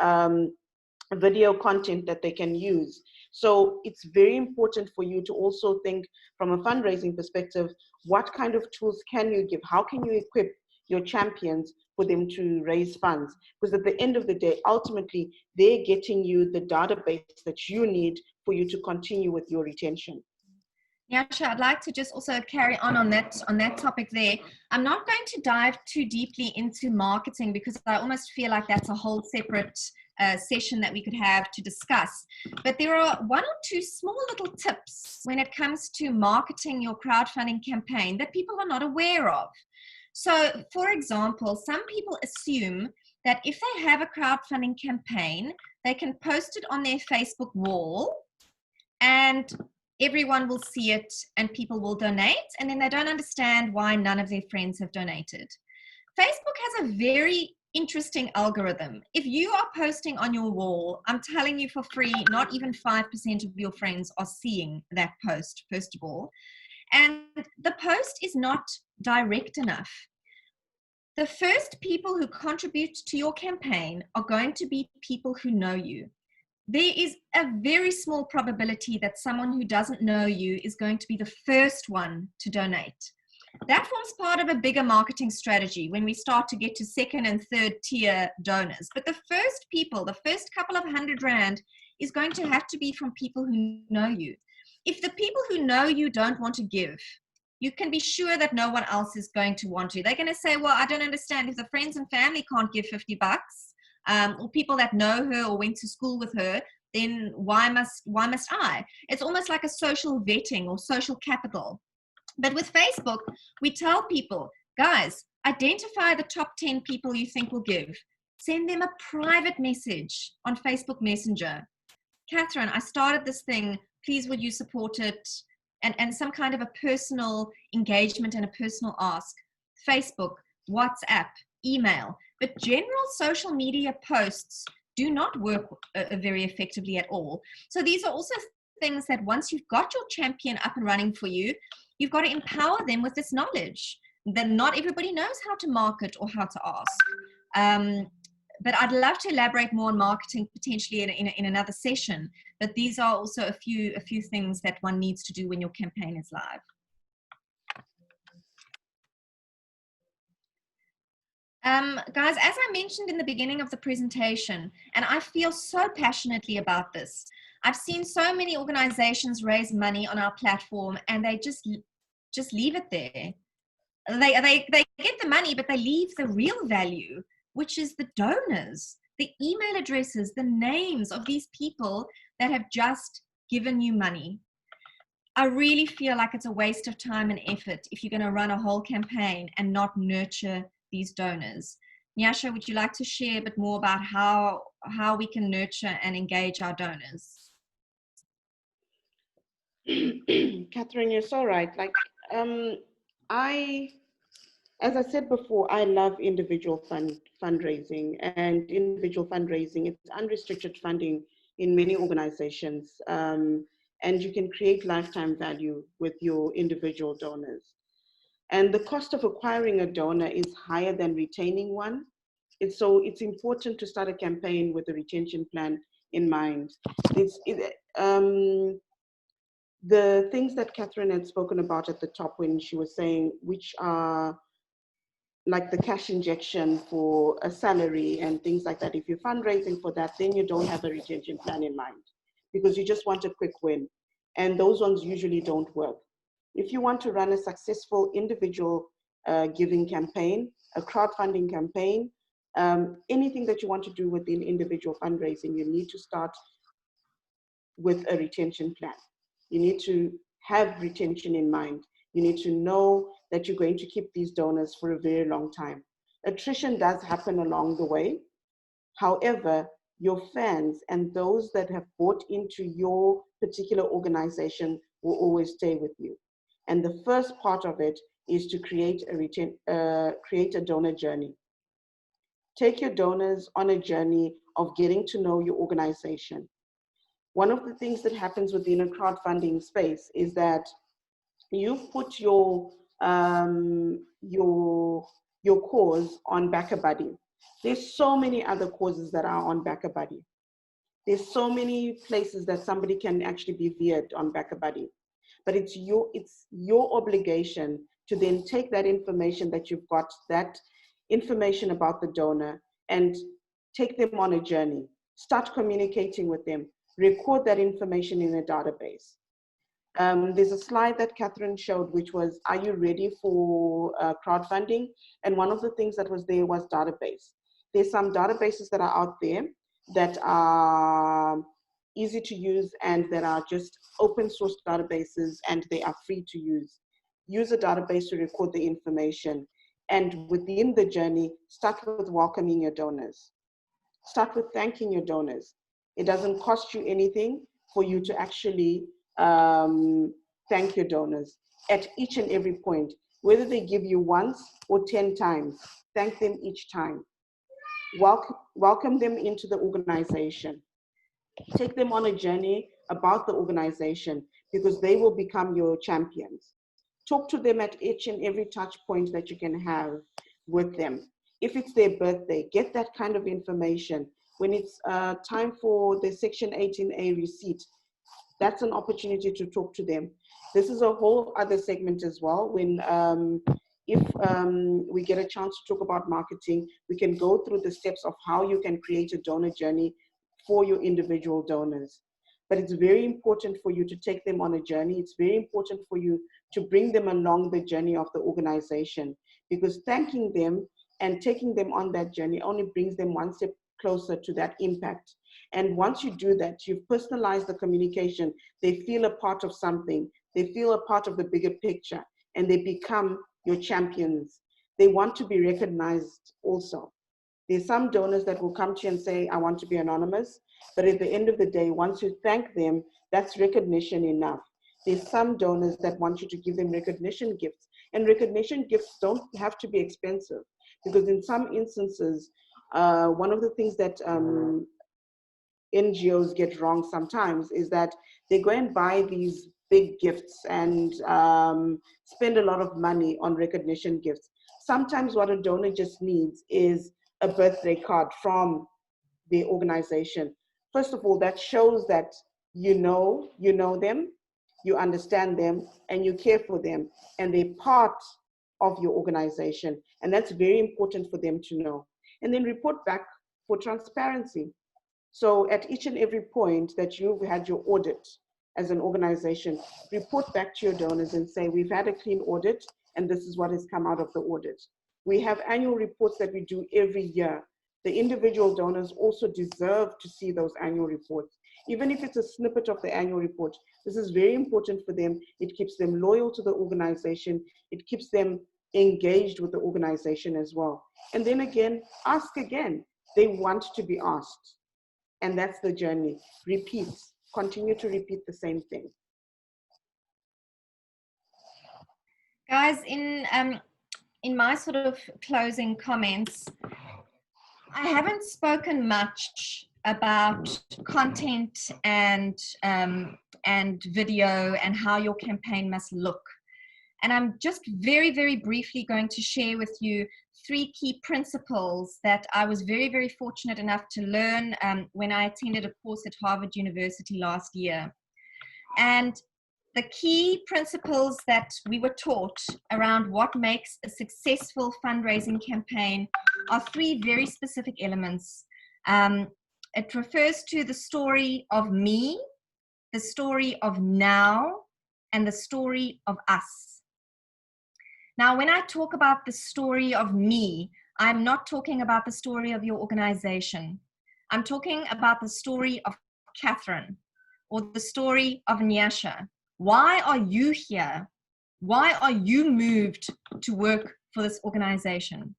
video content that they can use. So it's very important for you to also think from a fundraising perspective, what kind of tools can you give? How can you equip your champions for them to raise funds? Because at the end of the day, ultimately, they're getting you the database that you need for you to continue with your retention.
Nyasha, I'd like to just also carry on that topic there. I'm not going to dive too deeply into marketing because I almost feel like that's a whole separate session that we could have to discuss. But there are one or two small little tips when it comes to marketing your crowdfunding campaign that people are not aware of. So, for example, some people assume that if they have a crowdfunding campaign, they can post it on their Facebook wall and everyone will see it and people will donate, and then they don't understand why none of their friends have donated. Facebook has a very interesting algorithm. If you are posting on your wall, I'm telling you for free, not even 5% of your friends are seeing that post, first of all. And the post is not direct enough. The first people who contribute to your campaign are going to be people who know you. There is a very small probability that someone who doesn't know you is going to be the first one to donate. That forms part of a bigger marketing strategy when we start to get to second and third tier donors. But the first people, the first couple of 100 Rand is going to have to be from people who know you. If the people who know you don't want to give, you can be sure that no one else is going to want to. They're going to say, well, I don't understand. If the friends and family can't give 50 bucks, or people that know her or went to school with her, then why must I? It's almost like a social vetting or social capital. But with Facebook, we tell people, Guys, identify the top 10 people you think will give. Send them a private message on Facebook Messenger. Catherine, I started this thing. Please, would you support it? And some kind of a personal engagement and a personal ask. Facebook, WhatsApp, email. But general social media posts do not work very effectively at all. So these are also things that once you've got your champion up and running for you, you've got to empower them with this knowledge that not everybody knows how to market or how to ask. But I'd love to elaborate more on marketing potentially in another session. But these are also a few things that one needs to do when your campaign is live. Guys, as I mentioned in the beginning of the presentation, and I feel so passionately about this, I've seen so many organizations raise money on our platform and they just leave it there. They get the money, but they leave the real value, which is the donors, the email addresses, the names of these people that have just given you money. I really feel like it's a waste of time and effort if you're going to run a whole campaign and not nurture these donors. Nyasha, would you like to share a bit more about how we can nurture and engage our donors?
Catherine, you're so right. Like, as I said before, I love individual fundraising, and individual fundraising, it's unrestricted funding in many organizations, and you can create lifetime value with your individual donors. And the cost of acquiring a donor is higher than retaining one. So it's important to start a campaign with a retention plan in mind. The things that Catherine had spoken about at the top when she was saying, which are like the cash injection for a salary and things like that. If you're fundraising for that, then you don't have a retention plan in mind because you just want a quick win. And those ones usually don't work. If you want to run a successful individual giving campaign, a crowdfunding campaign, anything that you want to do within individual fundraising, you need to start with a retention plan. You need to have retention in mind. You need to know that you're going to keep these donors for a very long time. Attrition does happen along the way. However, your fans and those that have bought into your particular organization will always stay with you. And the first part of it is to create a donor journey. Take your donors on a journey of getting to know your organization. One of the things that happens within a crowdfunding space is that you put your cause on BackaBuddy. There's so many other causes that are on BackaBuddy. There's so many places that somebody can actually be viewed on BackaBuddy. But it's your obligation to then take that information that you've got, that information about the donor, and take them on a journey. Start communicating with them. Record that information in a database. There's a slide that Catherine showed, which was, are you ready for crowdfunding? And one of the things that was there was database. There's some databases that are out there that are easy to use and that are just open source databases and they are free to use. Use a database to record the information. And within the journey, start with welcoming your donors. Start with thanking your donors. It doesn't cost you anything for you to actually thank your donors at each and every point, whether they give you once or 10 times, thank them each time. Welcome them into the organization. Take them on a journey about the organization because they will become your champions. Talk to them at each and every touch point that you can have with them. If it's their birthday, get that kind of information. When it's time for the Section 18A receipt, that's an opportunity to talk to them. This is a whole other segment as well. When if we get a chance to talk about marketing, we can go through the steps of how you can create a donor journey for your individual donors. But it's very important for you to take them on a journey. It's very important for you to bring them along the journey of the organization, because thanking them and taking them on that journey only brings them one step closer to that impact. And once you do that, you've personalized the communication. They feel a part of something. They feel a part of the bigger picture, and they become your champions. they want to be recognized also. There's some donors that will come to you and say, I want to be anonymous, but at the end of the day, once you thank them, that's recognition enough. There's some donors that want you to give them recognition gifts, and recognition gifts don't have to be expensive, because in some instances, one of the things that NGOs get wrong sometimes is that they go and buy these big gifts and spend a lot of money on recognition gifts. Sometimes what a donor just needs is a birthday card from the organization. First of all, that shows that you know them, you understand them, and you care for them, and they're part of your organization. And that's very important for them to know. And then report back for transparency. So at each and every point that you've had your audit as an organization, report back to your donors and say, we've had a clean audit and this is what has come out of the audit. We have annual reports that we do every year. The individual donors also deserve to see those annual reports. Even if it's a snippet of the annual report, this is very important for them. It keeps them loyal to the organization. It keeps them engaged with the organization as well. And then again, ask again. They want to be asked. And that's the journey. Repeat, continue to repeat the same thing.
Guys, in my sort of closing comments, I haven't spoken much about content and video and how your campaign must look. And I'm just very, very briefly going to share with you 3 key principles that I was very, very fortunate enough to learn when I attended a course at Harvard University last year. And the key principles that we were taught around what makes a successful fundraising campaign are 3 very specific elements. It refers to the story of me, the story of now, and the story of us. Now, when I talk about the story of me, I'm not talking about the story of your organization. I'm talking about the story of Catherine or the story of Nyasha. Why are you here? Why are you moved to work for this organization?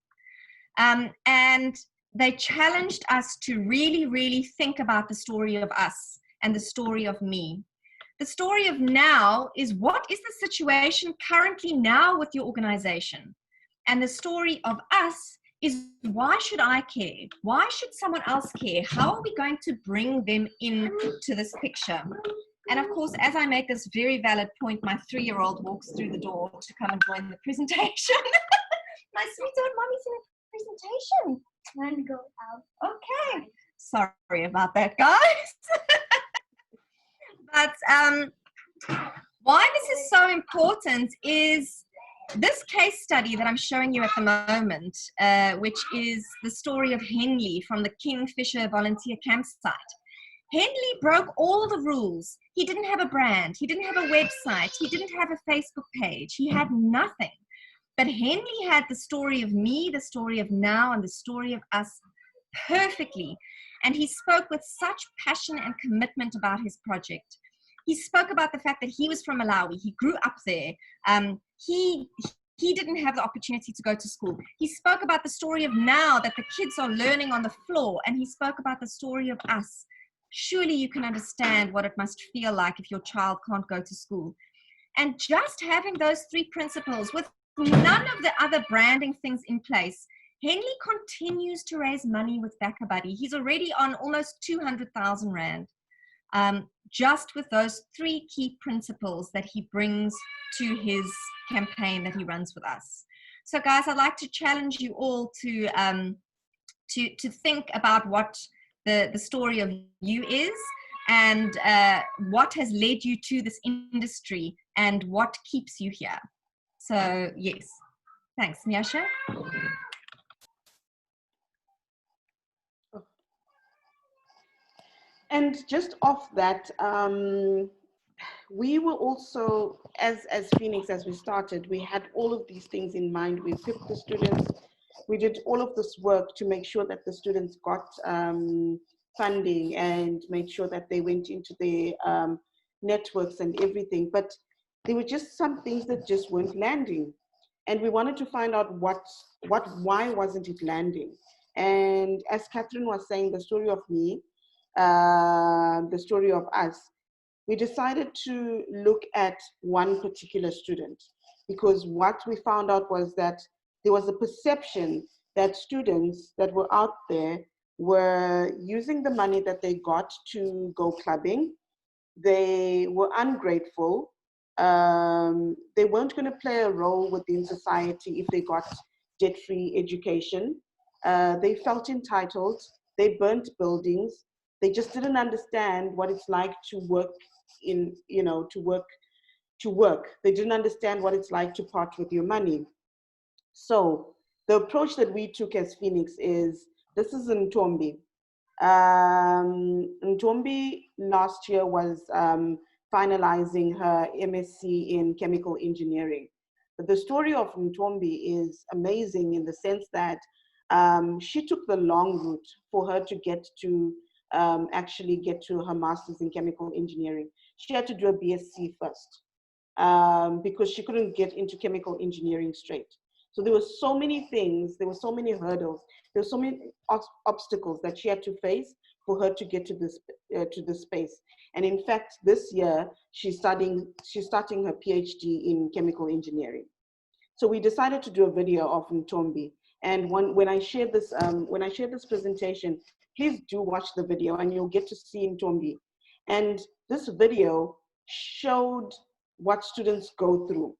And they challenged us to really, really think about the story of us and the story of me. The story of now is, what is the situation currently now with your organization? And the story of us is, why should I care? Why should someone else care? How are we going to bring them into this picture? And of course, as I make this very valid point, my 3-year-old walks through the door to come and join the presentation. My sweetheart, mommy's in a presentation.
Time to go out.
Okay. Sorry about that, guys. But why this is so important is this case study that I'm showing you at the moment, which is the story of Henley from the Kingfisher volunteer campsite. Henley broke all the rules. He didn't have a brand. He didn't have a website. He didn't have a Facebook page. He had nothing. But Henley had the story of me, the story of now, and the story of us perfectly. And he spoke with such passion and commitment about his project. He spoke about the fact that he was from Malawi. He grew up there. He didn't have the opportunity to go to school. He spoke about the story of now, that the kids are learning on the floor. And he spoke about the story of us. Surely you can understand what it must feel like if your child can't go to school. And just having those 3 principles with none of the other branding things in place, Henley continues to raise money with BackaBuddy. He's already on almost 200,000 Rand, just with those 3 key principles that he brings to his campaign that he runs with us. So guys, I'd like to challenge you all to think about what the story of you is, and what has led you to this industry, and what keeps you here. So yes, thanks. Nyasha?
And just off that, we were also, as Feenix, as we started, we had all of these things in mind. We equipped the students. We did all of this work to make sure that the students got funding and made sure that they went into their networks and everything. But there were just some things that just weren't landing. And we wanted to find out what why wasn't it landing? And as Catherine was saying, the story of me, the story of us, we decided to look at one particular student, because what we found out was that there was a perception that students that were out there were using the money that they got to go clubbing. They were ungrateful. They weren't going to play a role within society if they got debt-free education. They felt entitled. They burnt buildings. They just didn't understand what it's like to work in, you know, to work. They didn't understand what it's like to part with your money. So the approach that we took as Feenix is, this is Ntombi. Ntombi last year was finalizing her MSc in chemical engineering. But the story of Ntombi is amazing in the sense that she took the long route for her to get to actually get to her master's in chemical engineering. She had to do a BSc first because she couldn't get into chemical engineering straight. So there were so many things, there were so many hurdles, there were so many obstacles that she had to face for her to get to this space. And in fact, this year, she's starting her PhD in chemical engineering. So we decided to do a video of Ntombi. And when I share this presentation, please do watch the video and you'll get to see Ntombi. And this video showed what students go through.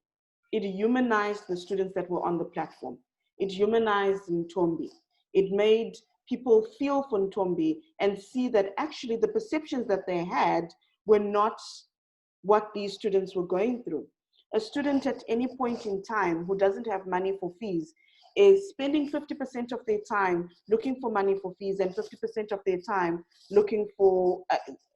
It humanized the students that were on the platform. It humanized Ntombi. It made people feel for Ntombi and see that actually the perceptions that they had were not what these students were going through. A student at any point in time who doesn't have money for fees is spending 50% of their time looking for money for fees and 50% of their time looking for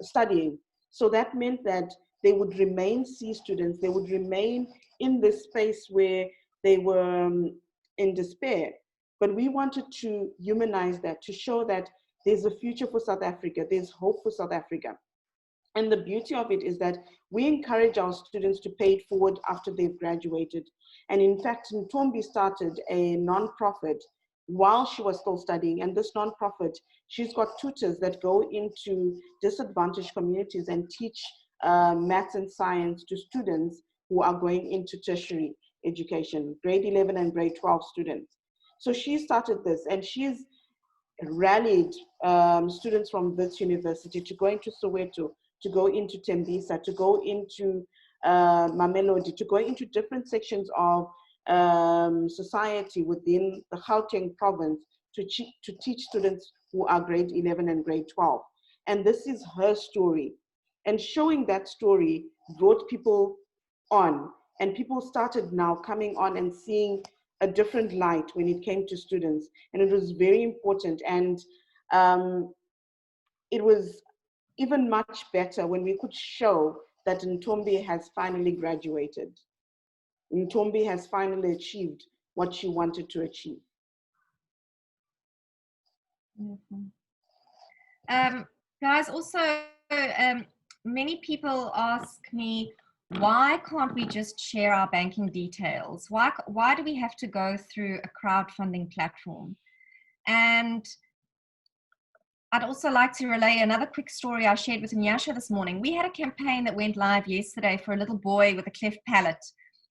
studying. So that meant that they would remain C students, they would remain in this space where they were in despair. But we wanted to humanize that, to show that there's a future for South Africa, there's hope for South Africa. And the beauty of it is that we encourage our students to pay it forward after they've graduated. And in fact, Ntombi started a nonprofit while she was still studying. And this nonprofit, she's got tutors that go into disadvantaged communities and teach maths and science to students who are going into tertiary education, grade 11 and grade 12 students. So she started this, and she's rallied students from this university to go into Soweto, to go into Tembisa, to go into Mamelodi, to go into different sections of society within the Gauteng province to teach students who are grade 11 and grade 12. And this is her story. And showing that story brought people on, and people started now coming on and seeing a different light when it came to students. And it was very important. And it was even much better when we could show that Ntombi has finally graduated. Ntombi has finally achieved what she wanted to achieve.
Mm-hmm. Guys, also, many people ask me, why can't we just share our banking details? Why do we have to go through a crowdfunding platform? And I'd also like to relay another quick story I shared with Nyasha this morning. We had a campaign that went live yesterday for a little boy with a cleft palate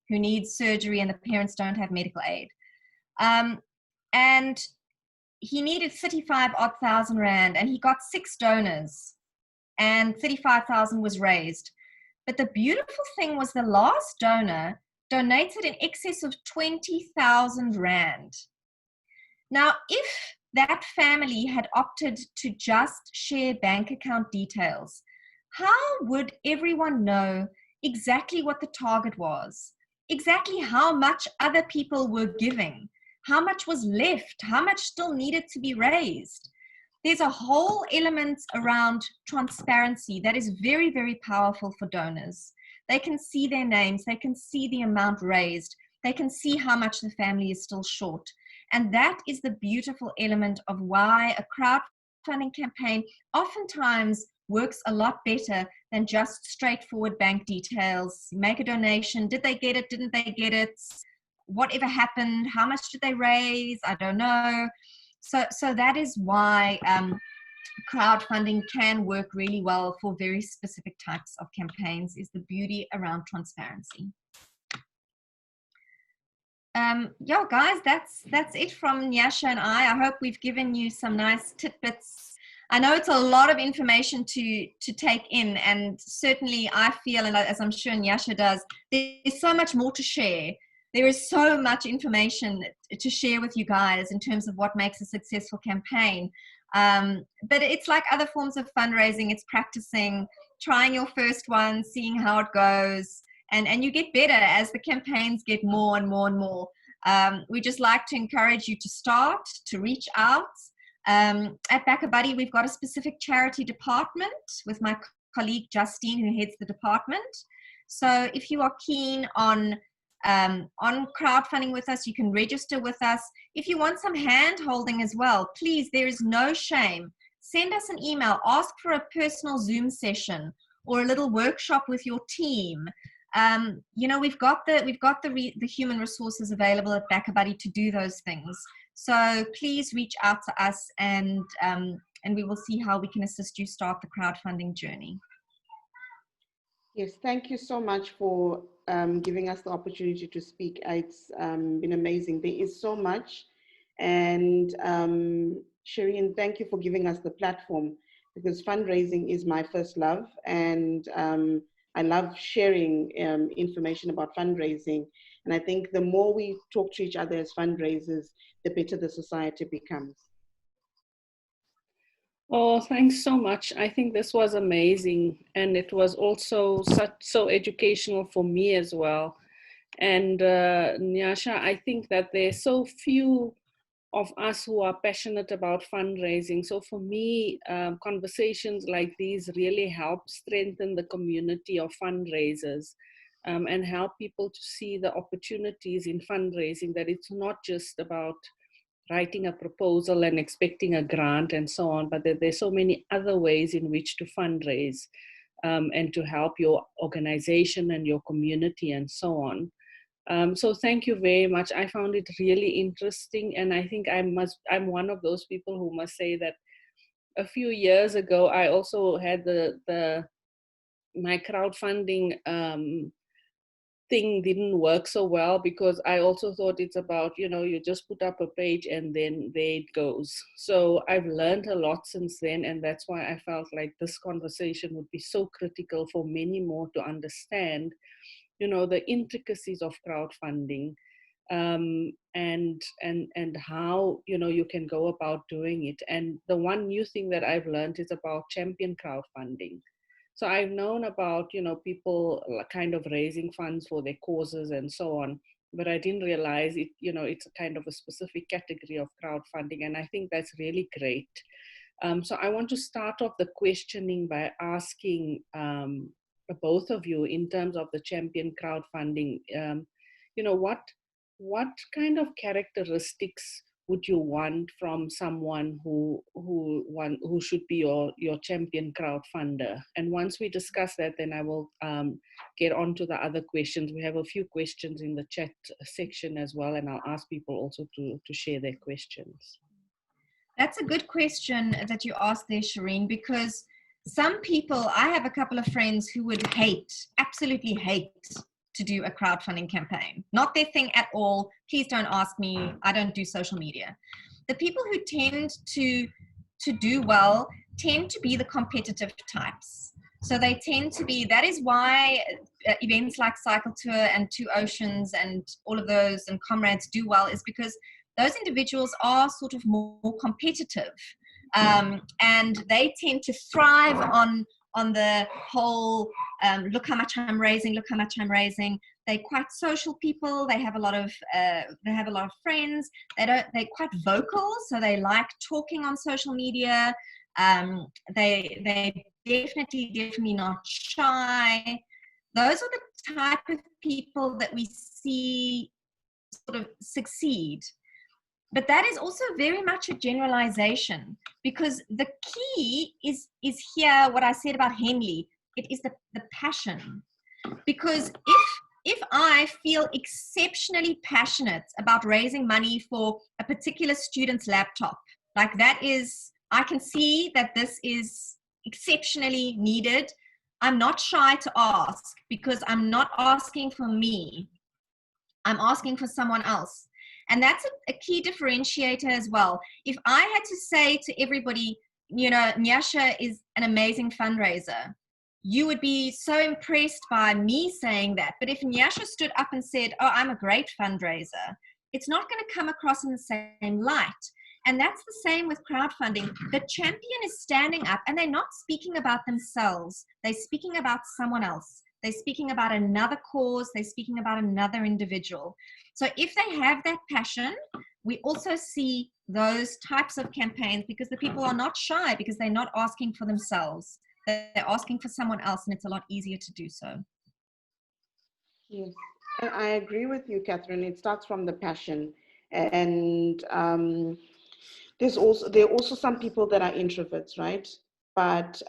who needs surgery and the parents don't have medical aid. And he needed 35,000 rand, and he got 6 donors, and 35,000 was raised. But the beautiful thing was the last donor donated in excess of 20,000 rand. Now, if that family had opted to just share bank account details, how would everyone know exactly what the target was, exactly how much other people were giving, how much was left, how much still needed to be raised? There's a whole element around transparency that is very, very powerful for donors. They can see their names, they can see the amount raised, they can see how much the family is still short. And that is the beautiful element of why a crowdfunding campaign oftentimes works a lot better than just straightforward bank details. Make a donation, did they get it, didn't they get it? whatever happened, how much did they raise? I don't know. So that is why crowdfunding can work really well for very specific types of campaigns, is the beauty around transparency. Yeah, guys, that's it from Nyasha and I hope we've given you some nice tidbits. I know it's a lot of information to take in, and certainly I feel, and as I'm sure Nyasha does, there's so much more to share. There is so much information to share with you guys in terms of what makes a successful campaign. But it's like other forms of fundraising. It's practicing, trying your first one, seeing how it goes, and you get better as the campaigns get more and more and more. We just like to encourage you to start, to reach out. At BackaBuddy, we've got a specific charity department with my colleague Justine, who heads the department. So if you are keen on crowdfunding with us, you can register with us. If you want some hand holding as well, please, there is no shame. Send us an email, ask for a personal Zoom session or a little workshop with your team. You know, we've got the human resources available at BackaBuddy to do those things. So please reach out to us, and we will see how we can assist you start the crowdfunding journey.
Yes, thank you so much for giving us the opportunity to speak. It's been amazing. There is so much. And Shireen, thank you for giving us the platform, because fundraising is my first love. And I love sharing information about fundraising. And I think the more we talk to each other as fundraisers, the better the society becomes.
Oh, thanks so much. I think this was amazing. And it was also so educational for me as well. And Nyasha, I think that there's so few of us who are passionate about fundraising. So for me, conversations like these really help strengthen the community of fundraisers, and help people to see the opportunities in fundraising, that it's not just about writing a proposal and expecting a grant and so on, but that there's so many other ways in which to fundraise, and to help your organization and your community and so on. So thank you very much. I found it really interesting, and I think I'm one of those people who must say that a few years ago I also had my crowdfunding thing didn't work so well, because I also thought it's about, you know, you just put up a page and then there it goes. So I've learned a lot since then, and that's why I felt like this conversation would be so critical for many more to understand, you know, the intricacies of crowdfunding, and how, you know, you can go about doing it. And the one new thing that I've learned is about champion crowdfunding. So I've known about, you know, people kind of raising funds for their causes and so on, but I didn't realize it, you know, it's a kind of a specific category of crowdfunding, and I think that's really great. So I want to start off the questioning by asking both of you, in terms of the champion crowdfunding, you know, what kind of characteristics would you want from someone who should be your champion crowdfunder? And once we discuss that, then I will get on to the other questions. We have a few questions in the chat section as well, and I'll ask people also to share their questions.
That's a good question that you asked there, Shireen, because some people, I have a couple of friends who would absolutely hate to do a crowdfunding campaign. Not their thing at all. Please don't ask me. I don't do social media. The people who tend to do well tend to be the competitive types. So they tend to be, that is why events like Cycle Tour and Two Oceans and all of those and Comrades do well, is because those individuals are sort of more competitive. And they tend to thrive on the whole, look how much I'm raising, look how much I'm raising. They're quite social people. They have a lot of friends. They're quite vocal, so they like talking on social media. They definitely not shy. Those are the type of people that we see sort of succeed. But that is also very much a generalization, because the key is here, what I said about Henley, it is the passion. Because if I feel exceptionally passionate about raising money for a particular student's laptop, like that is, I can see that this is exceptionally needed, I'm not shy to ask, because I'm not asking for me. I'm asking for someone else. And that's a key differentiator as well. If I had to say to everybody, you know, Nyasha is an amazing fundraiser, you would be so impressed by me saying that. But if Nyasha stood up and said, oh, I'm a great fundraiser, it's not going to come across in the same light. And that's the same with crowdfunding. The champion is standing up and they're not speaking about themselves. They're speaking about someone else. They're speaking about another cause. They're speaking about another individual. So if they have that passion, we also see those types of campaigns, because the people are not shy, because they're not asking for themselves. They're asking for someone else, and it's a lot easier to do so.
Yes, and I agree with you, Catherine. It starts from the passion. And there are also some people that are introverts, right? But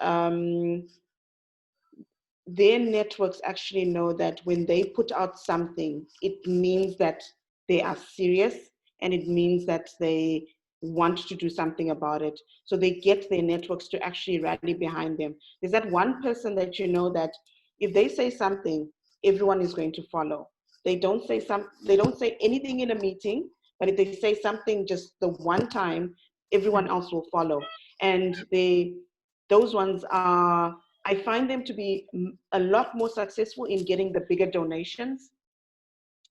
their networks actually know that when they put out something, it means that they are serious, and it means that they want to do something about it. So they get their networks to actually rally behind them. There's that one person that you know that if they say something, everyone is going to follow. They don't say anything in a meeting, but if they say something just the one time, everyone else will follow. And those ones are, I find them to be a lot more successful in getting the bigger donations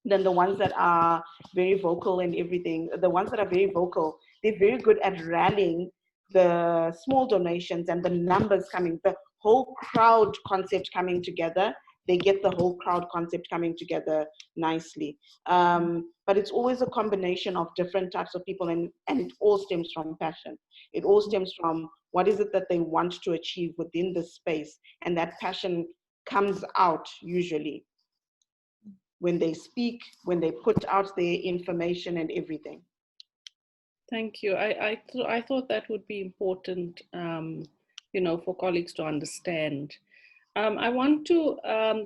than the ones that are very vocal and everything. The ones that are very vocal, they're very good at rallying the small donations and the numbers coming, the whole crowd concept coming together. They get the whole crowd concept coming together nicely. But it's always a combination of different types of people, and it all stems from passion. It all stems from what is it that they want to achieve within the space, and that passion comes out usually when they speak, when they put out their information and everything.
Thank you. I thought that would be important, you know, for colleagues to understand. I want to,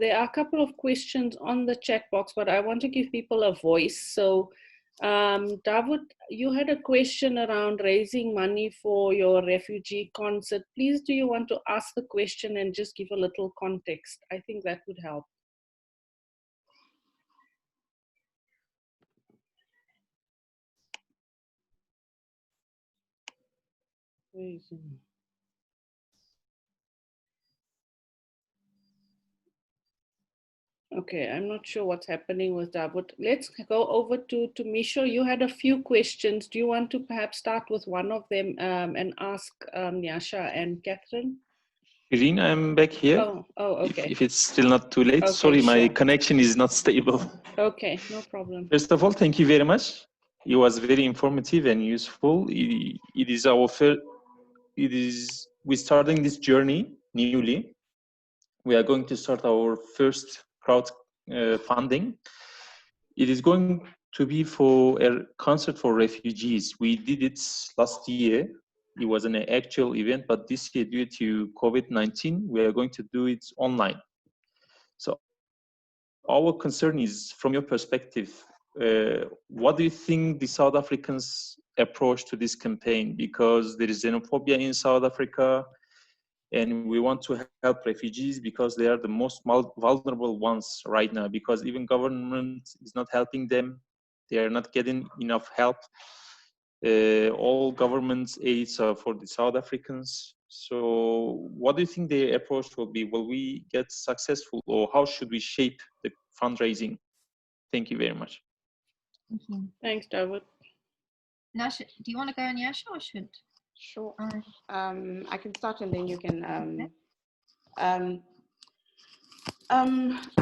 there are a couple of questions on the chat box, but I want to give people a voice. So David, you had a question around raising money for your refugee concert. Please, do you want to ask the question and just give a little context? I think that would help. Okay, I'm not sure what's happening with that, but let's go over to Misha. You had a few questions. Do you want to perhaps start with one of them and ask Nyasha and Catherine?
Irene, I'm back here.
Oh, okay.
If it's still not too late.
Okay,
sorry, my
sure.
connection is not stable.
Okay, no problem.
First of all, thank you very much. It was very informative and useful. It is our first, we're starting this journey newly. We are going to start our first crowd funding. It is going to be for a concert for refugees. We did it last year. It was an actual event, but this year, due to COVID-19, we are going to do it online. So our concern is, from your perspective, what do you think the South Africans' approach to this campaign? Because there is xenophobia in South Africa, and we want to help refugees because they are the most vulnerable ones right now, because even government is not helping them. They are not getting enough help. All government aids are for the South Africans. So what do you think the approach will be? Will we get successful, or how should we shape the fundraising? Thank you very much.
Thank you.
Thanks, David.
Nyasha, do you want to go on Nyasha, or should?
Sure. I can start and then you can. I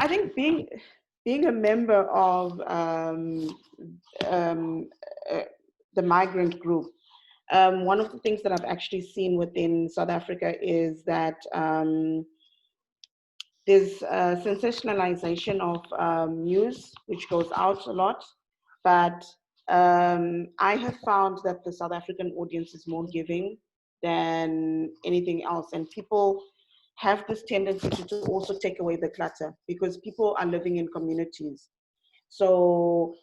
think being a member of the migrant group, one of the things that I've actually seen within South Africa is that there's sensationalization of news, which goes out a lot, but I have found that the South African audience is more giving than anything else, and people have this tendency to also take away the clutter, because people are living in communities. So,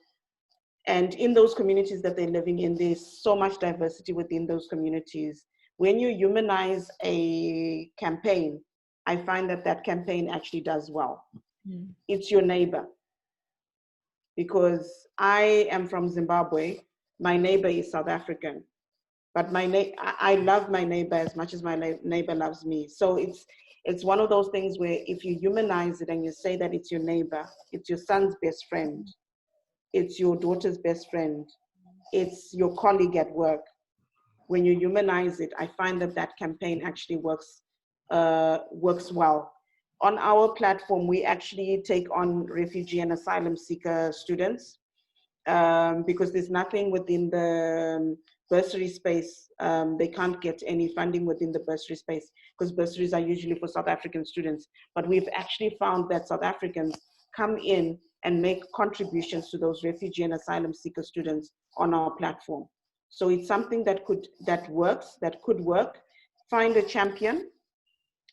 and in those communities that they're living in, there's so much diversity within those communities. When you humanize a campaign, I find that that campaign actually does well. It's your neighbor. Because I am from Zimbabwe, my neighbor is South African. But I love my neighbor as much as my neighbor loves me. So it's one of those things where if you humanize it and you say that it's your neighbor, it's your son's best friend, it's your daughter's best friend, it's your colleague at work. When you humanize it, I find that that campaign actually works well. On our platform, we actually take on refugee and asylum seeker students because there's nothing within the bursary space. They can't get any funding within the bursary space because bursaries are usually for South African students. But we've actually found that South Africans come in and make contributions to those refugee and asylum seeker students on our platform. So it's something that could work. Find a champion,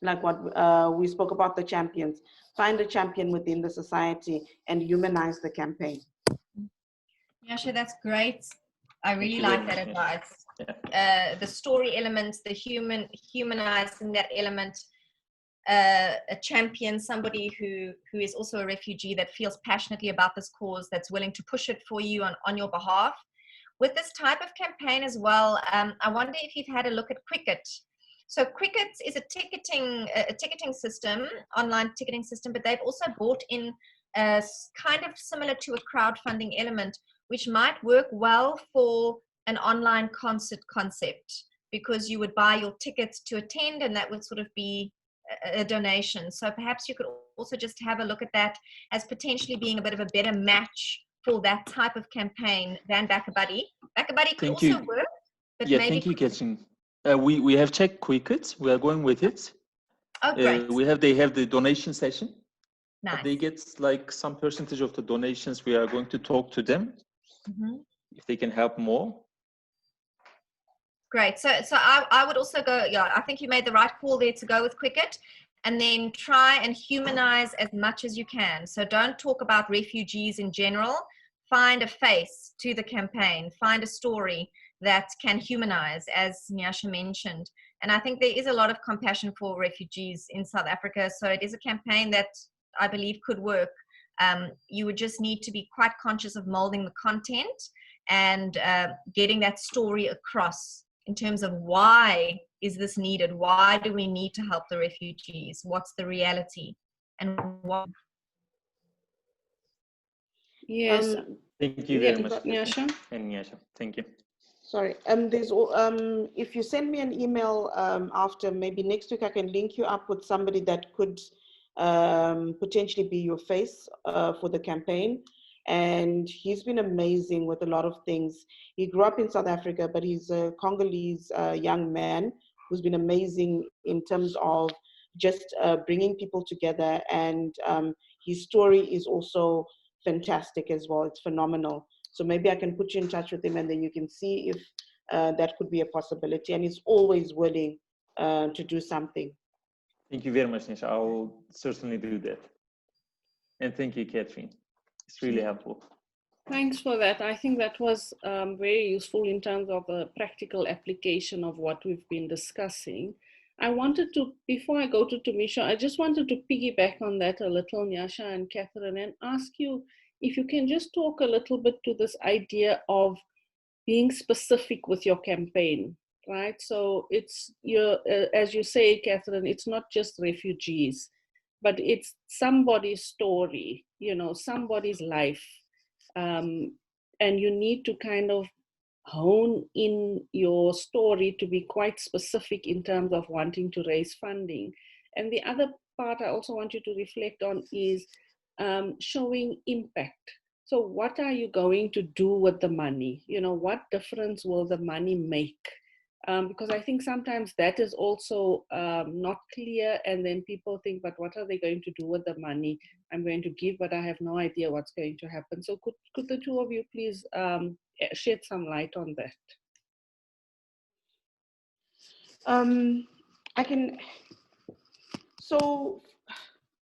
like what we spoke about, the champions. Find a champion within the society and humanize the campaign.
Nyasha, that's great. I really like that advice.
Yeah.
The story element, the humanizing that element, a champion, somebody who is also a refugee that feels passionately about this cause, that's willing to push it for you on your behalf. With this type of campaign as well, I wonder if you've had a look at Quicket. So Quicket is a ticketing system, online ticketing system, but they've also brought in kind of similar to a crowdfunding element, which might work well for an online concert concept, because you would buy your tickets to attend and that would sort of be a donation. So perhaps you could also just have a look at that as potentially being a bit of a better match for that type of campaign than BackaBuddy. BackaBuddy could also work, but
yeah,
maybe...
thank you, Catherine. We have checked Quicket. We are going with it.
Oh, great.
They have the donation session.
Nice.
They get like some percentage of the donations. We are going to talk to them if they can help more.
Great. So I would also go, yeah, I think you made the right call there to go with Quicket, and then try and humanize as much as you can. So don't talk about refugees in general. Find a face to the campaign. Find a story that can humanize, as Nyasha mentioned. And I think there is a lot of compassion for refugees in South Africa. So it is a campaign that I believe could work. You would just need to be quite conscious of molding the content and getting that story across in terms of why is this needed? Why do we need to help the refugees? What's the reality? And what?
Yes.
Thank you very much,
Nyasha.
And Nyasha, thank you.
Sorry, if you send me an email after, maybe next week, I can link you up with somebody that could potentially be your face for the campaign. And he's been amazing with a lot of things. He grew up in South Africa, but he's a Congolese young man who's been amazing in terms of just bringing people together. And his story is also fantastic as well. It's phenomenal. So maybe I can put you in touch with him, and then you can see if that could be a possibility. And he's always willing to do something.
Thank you very much, Nyasha. I will certainly do that. And thank you, Catherine. It's really helpful.
Thanks for that. I think that was very useful in terms of the practical application of what we've been discussing. I wanted to, before I go to Tumisha, I just wanted to piggyback on that a little, Nyasha and Catherine, and ask you if you can just talk a little bit to this idea of being specific with your campaign, right? So it's, as you say, Catherine, it's not just refugees, but it's somebody's story, somebody's life. And you need to kind of hone in your story to be quite specific in terms of wanting to raise funding. And the other part I also want you to reflect on is showing impact. So what are you going to do with the money? What difference will the money make? Because I think sometimes that is also not clear, and then people think, but what are they going to do with the money I'm going to give, but I have no idea what's going to happen. So could the two of you please shed some light on that?
So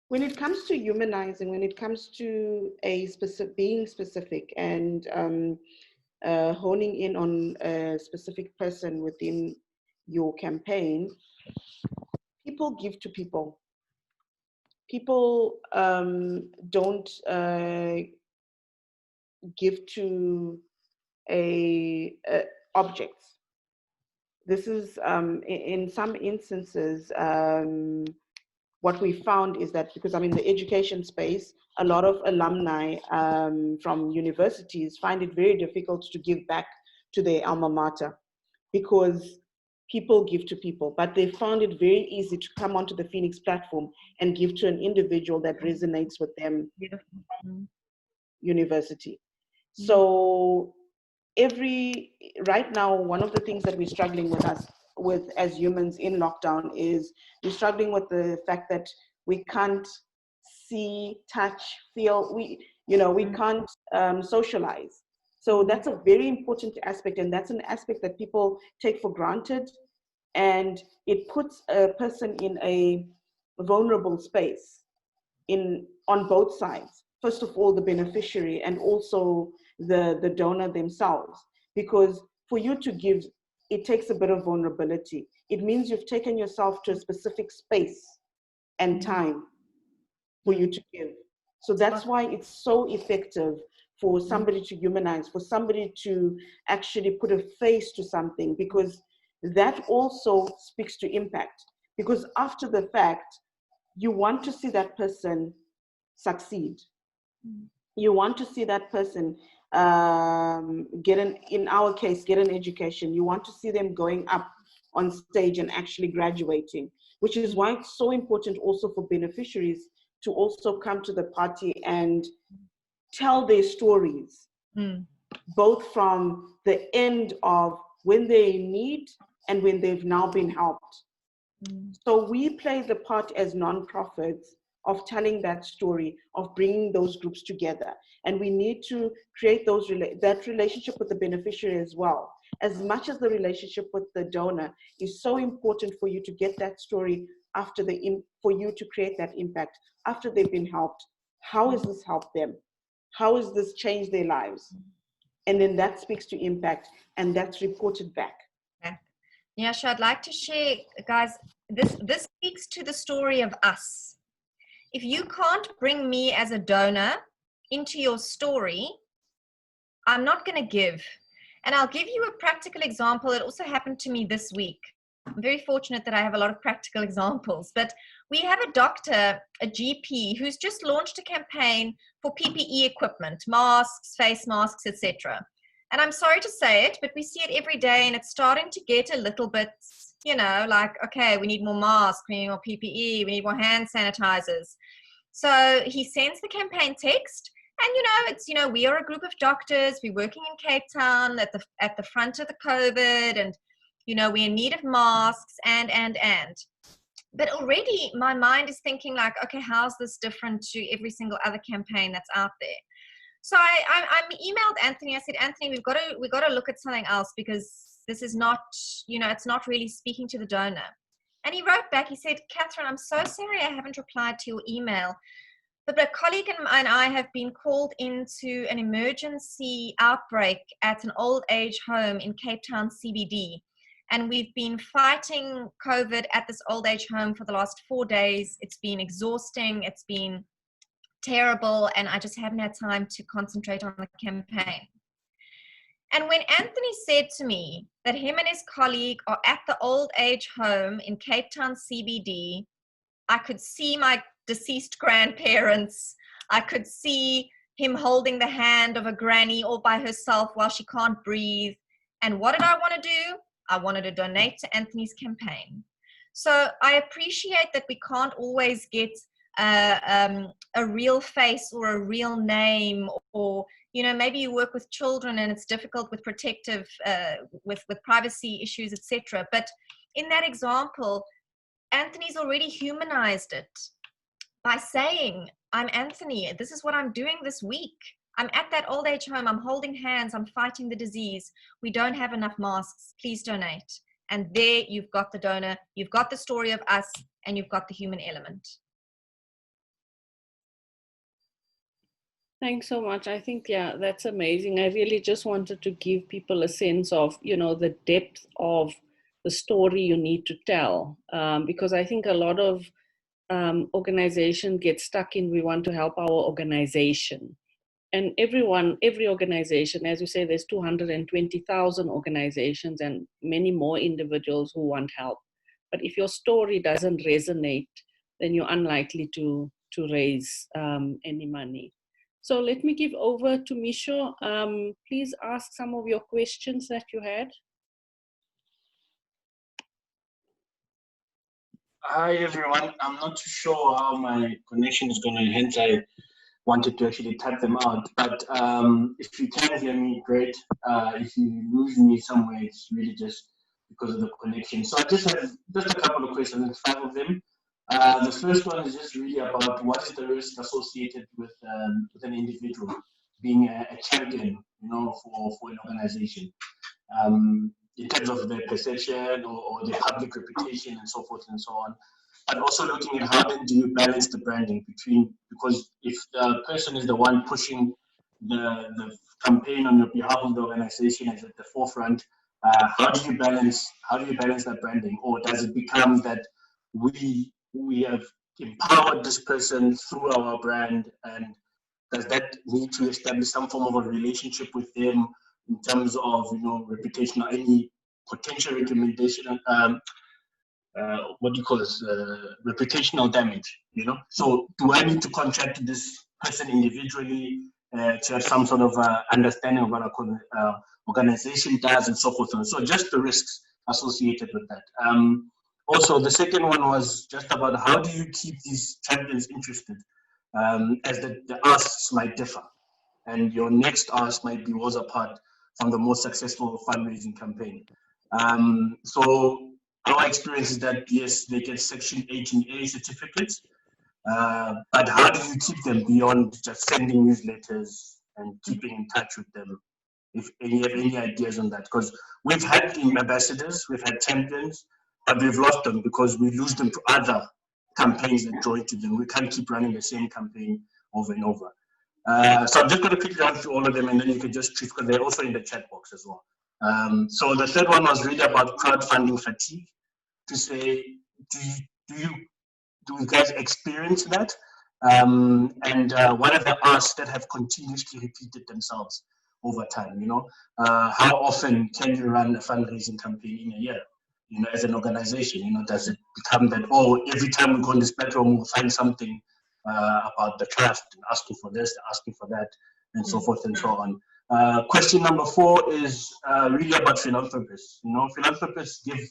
when it comes to humanizing, when it comes to being specific and honing in on a specific person within your campaign, people give to people. People don't give to objects. This is, in some instances, what we found is that because I'm in the education space, a lot of alumni from universities find it very difficult to give back to their alma mater because people give to people, but they found it very easy to come onto the Feenix platform and give to an individual that resonates with them. University. So right now, one of the things that we're struggling with as humans in lockdown is we're struggling with the fact that we can't see, touch, feel, we can't socialize. So that's a very important aspect, and that's an aspect that people take for granted, and it puts a person in a vulnerable space on both sides. First of all, the beneficiary and also the donor themselves, because for you to give, it takes a bit of vulnerability. It means you've taken yourself to a specific space and time for you to give. So that's why it's so effective for somebody to humanize, for somebody to actually put a face to something, because that also speaks to impact. Because after the fact, you want to see that person succeed. You want to see that person in our case, get an education. You want to see them going up on stage and actually graduating, which is why it's so important also for beneficiaries to also come to the party and tell their stories, both from the end of when they need and when they've now been helped. So we play the part as nonprofits of telling that story, of bringing those groups together. And we need to create that relationship with the beneficiary as well. As much as the relationship with the donor is so important for you to get that story for you to create that impact after they've been helped. How has this helped them? How has this changed their lives? And then that speaks to impact, and that's reported back.
Nyasha, I'd like to share, guys, this speaks to the story of us. If you can't bring me as a donor into your story, I'm not going to give. And I'll give you a practical example. It also happened to me this week. I'm very fortunate that I have a lot of practical examples, but we have a doctor, a GP, who's just launched a campaign for PPE equipment, masks, face masks, etc. And I'm sorry to say it, but we see it every day, and it's starting to get a little bit, like, okay, we need more masks, we need more PPE, we need more hand sanitizers. So he sends the campaign text, and it's we are a group of doctors, we're working in Cape Town at the front of the COVID, and we're in need of masks and. But already my mind is thinking like, okay, how's this different to every single other campaign that's out there? So I emailed Anthony. I said, Anthony, we've got to look at something else, because this is not, it's not really speaking to the donor. And he wrote back, he said, Catherine, I'm so sorry I haven't replied to your email, but a colleague and I have been called into an emergency outbreak at an old age home in Cape Town CBD. And we've been fighting COVID at this old age home for the last 4 days. It's been exhausting. It's been terrible. And I just haven't had time to concentrate on the campaign. And when Anthony said to me that him and his colleague are at the old age home in Cape Town CBD, I could see my deceased grandparents. I could see him holding the hand of a granny all by herself while she can't breathe. And what did I want to do? I wanted to donate to Anthony's campaign. So I appreciate that we can't always get a real face or a real name, or maybe you work with children and it's difficult with protective, with privacy issues, etc. But in that example, Anthony's already humanized it by saying, I'm Anthony, this is what I'm doing this week. I'm at that old age home, I'm holding hands, I'm fighting the disease. We don't have enough masks, please donate. And there you've got the donor, you've got the story of us, and you've got the human element.
Thanks so much. I think, yeah, that's amazing. I really just wanted to give people a sense of, you know, the depth of the story you need to tell. Because I think a lot of organizations get stuck in, we want to help our organization. And every organization, as you say, there's 220,000 organizations and many more individuals who want help. But if your story doesn't resonate, then you're unlikely to raise any money. So let me give over to Misho. Please ask some of your questions that you had.
Hi everyone. I'm not too sure how my connection is going to, hence I wanted to actually type them out. But if you can hear me, great. If you lose me somewhere, it's really just because of the connection. So I just have just a couple of questions, 5 of them. The first one is just really about what is the risk associated with an individual being a champion, you know, for an organization, in terms of their perception or their public reputation and so forth and so on. And also looking at how then do you balance the branding between, because if the person is the one pushing the campaign on your behalf of the organization is at the forefront, how do you balance that branding? Or does it become that we have empowered this person through our brand, and does that need to establish some form of a relationship with them in terms of, you know, reputation or any potential recommendation, what do you call this, reputational damage, you know? So do I need to contract this person individually to have some sort of understanding of what our organization does and so forth? And so just the risks associated with that. Also, the second one was just about how do you keep these champions interested, as the asks might differ, and your next ask might be was apart from the most successful fundraising campaign. So our experience is that yes, they get Section 18A certificates, but how do you keep them beyond just sending newsletters and keeping in touch with them? If you have any ideas on that, because we've had ambassadors, we've had champions, but we've lost them because we lose them to other campaigns that join to them. We can't keep running the same campaign over and over. So I'm just going to quickly run through all of them, and then you can just choose, because they're also in the chat box as well. So the third one was really about crowdfunding fatigue, to say, do you guys experience that? And what are the asks that have continuously repeated themselves over time? You know, how often can you run a fundraising campaign in a year? You know, as an organization, you know, does it become that, oh, every time we go on this platform, we'll find something about the trust, and asking for this, asking for that, and so forth and so on. Question number 4 is really about philanthropists. You know, philanthropists give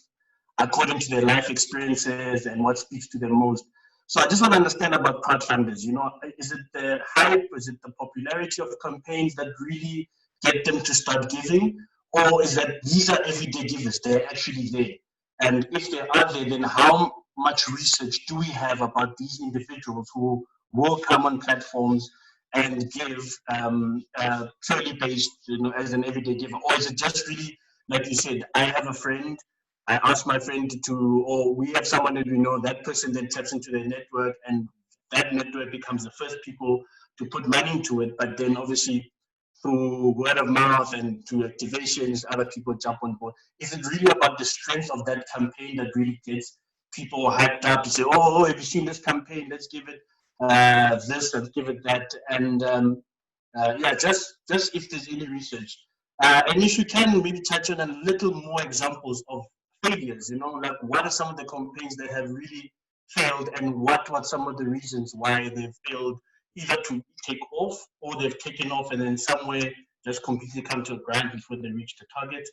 according to their life experiences and what speaks to them most. So I just want to understand about crowdfunders. You know, is it the hype? Is it the popularity of campaigns that really get them to start giving? Or is that these are everyday givers, they're actually there? And if they are there, then how much research do we have about these individuals who will come on platforms and give purely based, you know, as an everyday giver? Or is it just really, like you said, I have a friend, I ask my friend to, or we have someone that we know, that person then taps into their network, and that network becomes the first people to put money into it, but then obviously through word of mouth and through activations, other people jump on board. Is it really about the strength of that campaign that really gets people hyped up to say, oh, have you seen this campaign? Let's give it this, let's give it that. And yeah, just if there's any research. And if you can maybe touch on a little more examples of failures, you know, like what are some of the campaigns that have really failed, and what some of the reasons why they've failed, either to take off or they've taken off and then somewhere just completely come to a ground before they reach the target,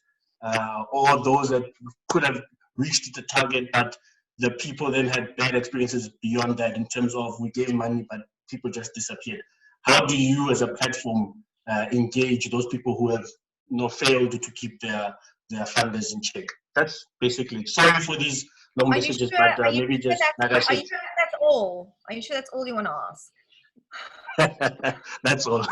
or those that could have reached the target, but the people then had bad experiences beyond that in terms of we gave money, but people just disappeared. How do you as a platform engage those people who have, you know, failed to keep their funders in check? That's basically it. Sorry for these long messages, but maybe just like I said.
Are you sure that's all? Are you sure that's all you want to ask?
That's all.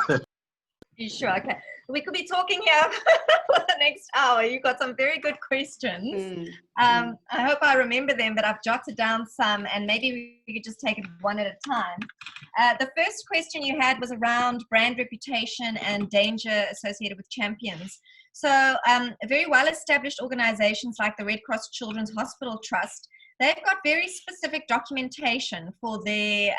You sure? Okay. we could be talking here for the next hour. You've got some very good questions. I hope I remember them, but I've jotted down some, and maybe we could just take it one at a time. The first question you had was around brand reputation and danger associated with champions. So very well-established organizations like the Red Cross Children's Hospital Trust, they've got very specific documentation for their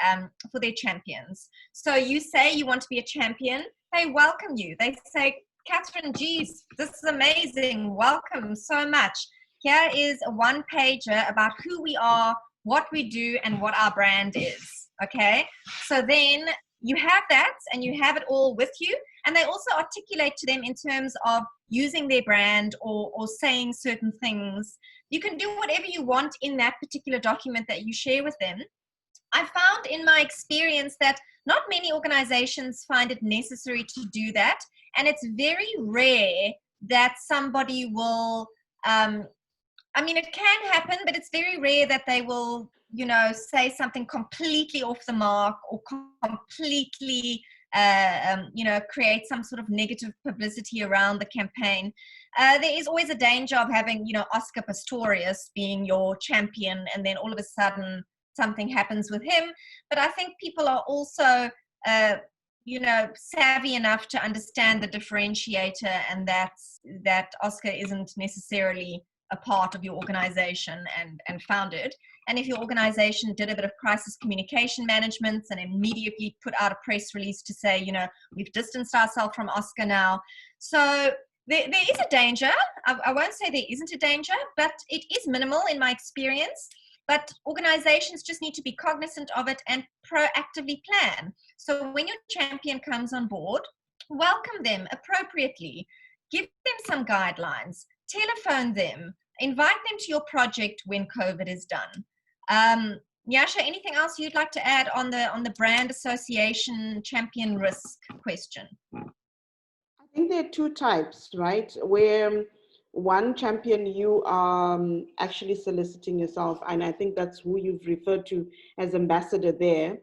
champions. So you say you want to be a champion, they welcome you. They say, Catherine, geez, this is amazing. Welcome so much. Here is a one-pager about who we are, what we do, and what our brand is. Okay? So then you have that, and you have it all with you. And they also articulate to them in terms of using their brand or saying certain things. You can do whatever you want in that particular document that you share with them. I found in my experience that not many organizations find it necessary to do that. And it's very rare that somebody will, I mean, it can happen, but it's very rare that they will, you know, say something completely off the mark or completely, you know, create some sort of negative publicity around the campaign. There is always a danger of having, you know, Oscar Pistorius being your champion, and then all of a sudden something happens with him. But I think people are also, you know, savvy enough to understand the differentiator, and that Oscar isn't necessarily a part of your organization and founded. And if your organization did a bit of crisis communication management and immediately put out a press release to say, you know, we've distanced ourselves from Oscar now. So there is a danger. I won't say there isn't a danger, but it is minimal in my experience. But organizations just need to be cognizant of it and proactively plan. So when your champion comes on board, welcome them appropriately. Give them some guidelines. Telephone them. Invite them to your project when COVID is done. Nyasha, anything else you'd like to add on the brand association champion risk question?
I think there are two types, right? Where one champion, you are actually soliciting yourself, and I think that's who you've referred to as ambassador there.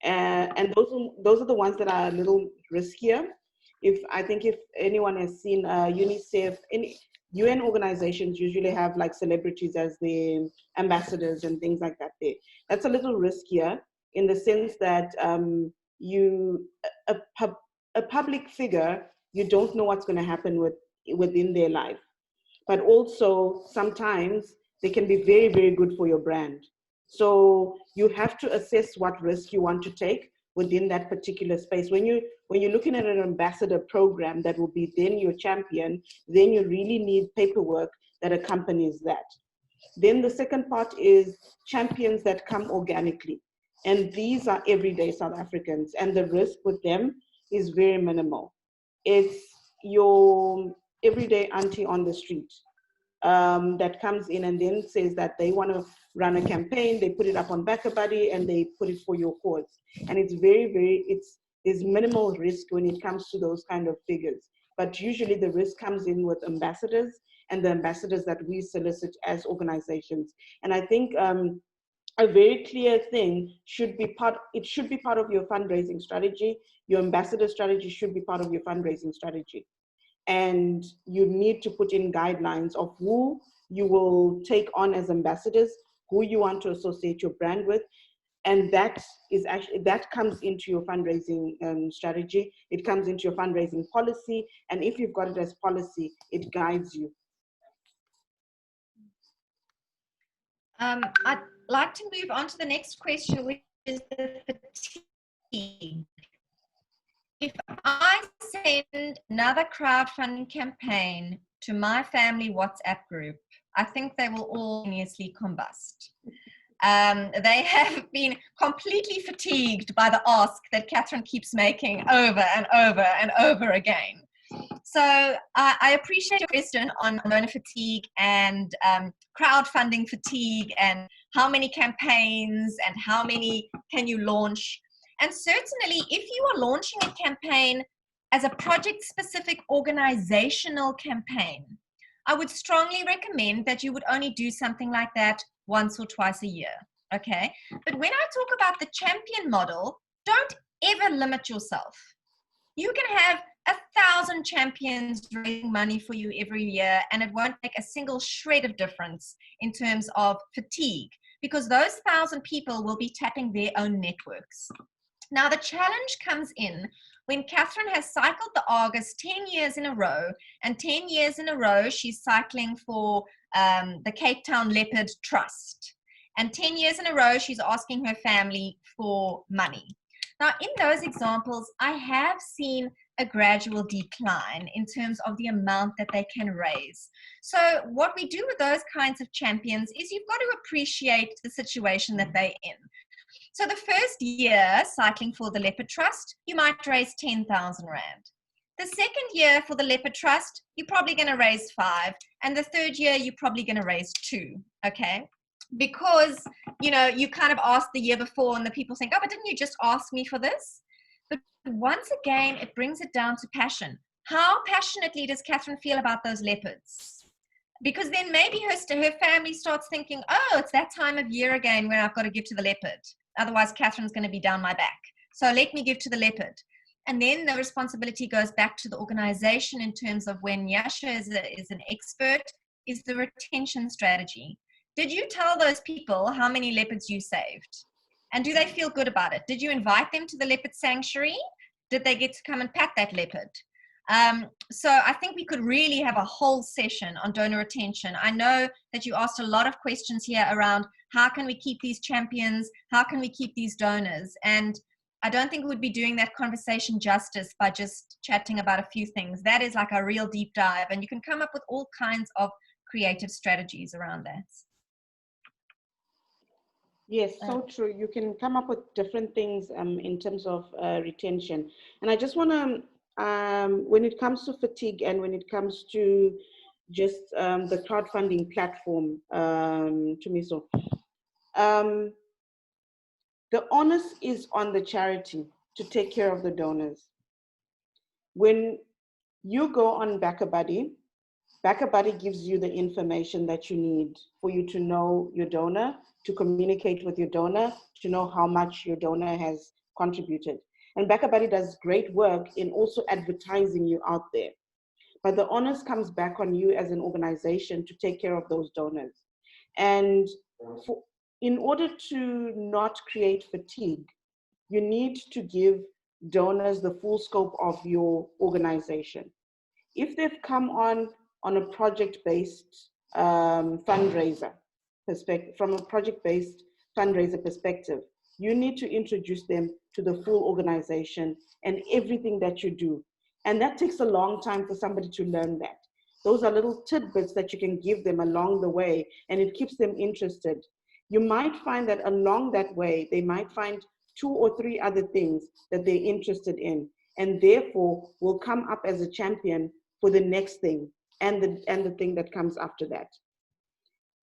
And those are the ones that are a little riskier. I think if anyone has seen UNICEF, UN organizations usually have like celebrities as the ambassadors and things like that there. That's a little riskier in the sense that a public figure, you don't know what's going to happen within their life. But also sometimes they can be very, very good for your brand. So you have to assess what risk you want to take within that particular space. When you're looking at an ambassador program that will be then your champion, then you really need paperwork that accompanies that. Then the second part is champions that come organically. And these are everyday South Africans, and the risk with them is very minimal. It's your everyday auntie on the street that comes in and then says that they want to run a campaign, they put it up on BackaBuddy and they put it for your cause. And it's there's minimal risk when it comes to those kind of figures. But usually the risk comes in with ambassadors and the ambassadors that we solicit as organizations. And I think a very clear thing should be part of your fundraising strategy. Your ambassador strategy should be part of your fundraising strategy. And you need to put in guidelines of who you will take on as ambassadors, who you want to associate your brand with. And that comes into your fundraising strategy. It comes into your fundraising policy. And if you've got it as policy, it guides you.
I'd like to move on to the next question, which is the fatigue. If I send another crowdfunding campaign to my family WhatsApp group, I think they will all instantaneously combust. They have been completely fatigued by the ask that Catherine keeps making over and over and over again. So I appreciate your question on donor fatigue and crowdfunding fatigue and how many campaigns and how many can you launch. And certainly if you are launching a campaign as a project-specific organizational campaign, I would strongly recommend that you would only do something like that once or twice a year, okay? But when I talk about the champion model, don't ever limit yourself. You can have 1,000 champions raising money for you every year, and it won't make a single shred of difference in terms of fatigue, because those 1,000 people will be tapping their own networks. Now, the challenge comes in when Catherine has cycled the Argus 10 years in a row, and 10 years in a row, she's cycling for the Cape Town Leopard Trust. And 10 years in a row, she's asking her family for money. Now, in those examples, I have seen a gradual decline in terms of the amount that they can raise. So what we do with those kinds of champions is you've got to appreciate the situation that they're in. So the first year cycling for the Leopard Trust, you might raise 10,000 Rand. The second year for the Leopard Trust, you're probably going to raise 5. And the third year, you're probably going to raise 2, okay? Because, you know, you kind of asked the year before and the people think, oh, but didn't you just ask me for this? But once again, it brings it down to passion. How passionately does Catherine feel about those leopards? Because then maybe her family starts thinking, oh, it's that time of year again when I've got to give to the leopard. Otherwise, Catherine's going to be down my back. So let me give to the leopard. And then the responsibility goes back to the organization in terms of when Nyasha is an expert, is the retention strategy. Did you tell those people how many leopards you saved? And do they feel good about it? Did you invite them to the leopard sanctuary? Did they get to come and pat that leopard? So I think we could really have a whole session on donor retention. I know that you asked a lot of questions here around how can we keep these champions? How can we keep these donors? And I don't think we would be doing that conversation justice by just chatting about a few things. That is like a real deep dive, and you can come up with all kinds of creative strategies around that.
Yes, so true. You can come up with different things in terms of retention. And I just want to, when it comes to fatigue and when it comes to just the crowdfunding platform, Tumiso, the onus is on the charity to take care of the donors. When you go on BackaBuddy, BackaBuddy gives you the information that you need for you to know your donor, to communicate with your donor, to know how much your donor has contributed. And BackaBuddy does great work in also advertising you out there. But the onus comes back on you as an organization to take care of those donors. And in order to not create fatigue, you need to give donors the full scope of your organization. If they've come on a project-based fundraiser perspective, from a project-based fundraiser perspective, you need to introduce them to the full organization and everything that you do. And that takes a long time for somebody to learn that. Those are little tidbits that you can give them along the way, and it keeps them interested. You might find that along that way, they might find 2 or 3 other things that they're interested in, and therefore will come up as a champion for the next thing and the thing that comes after that.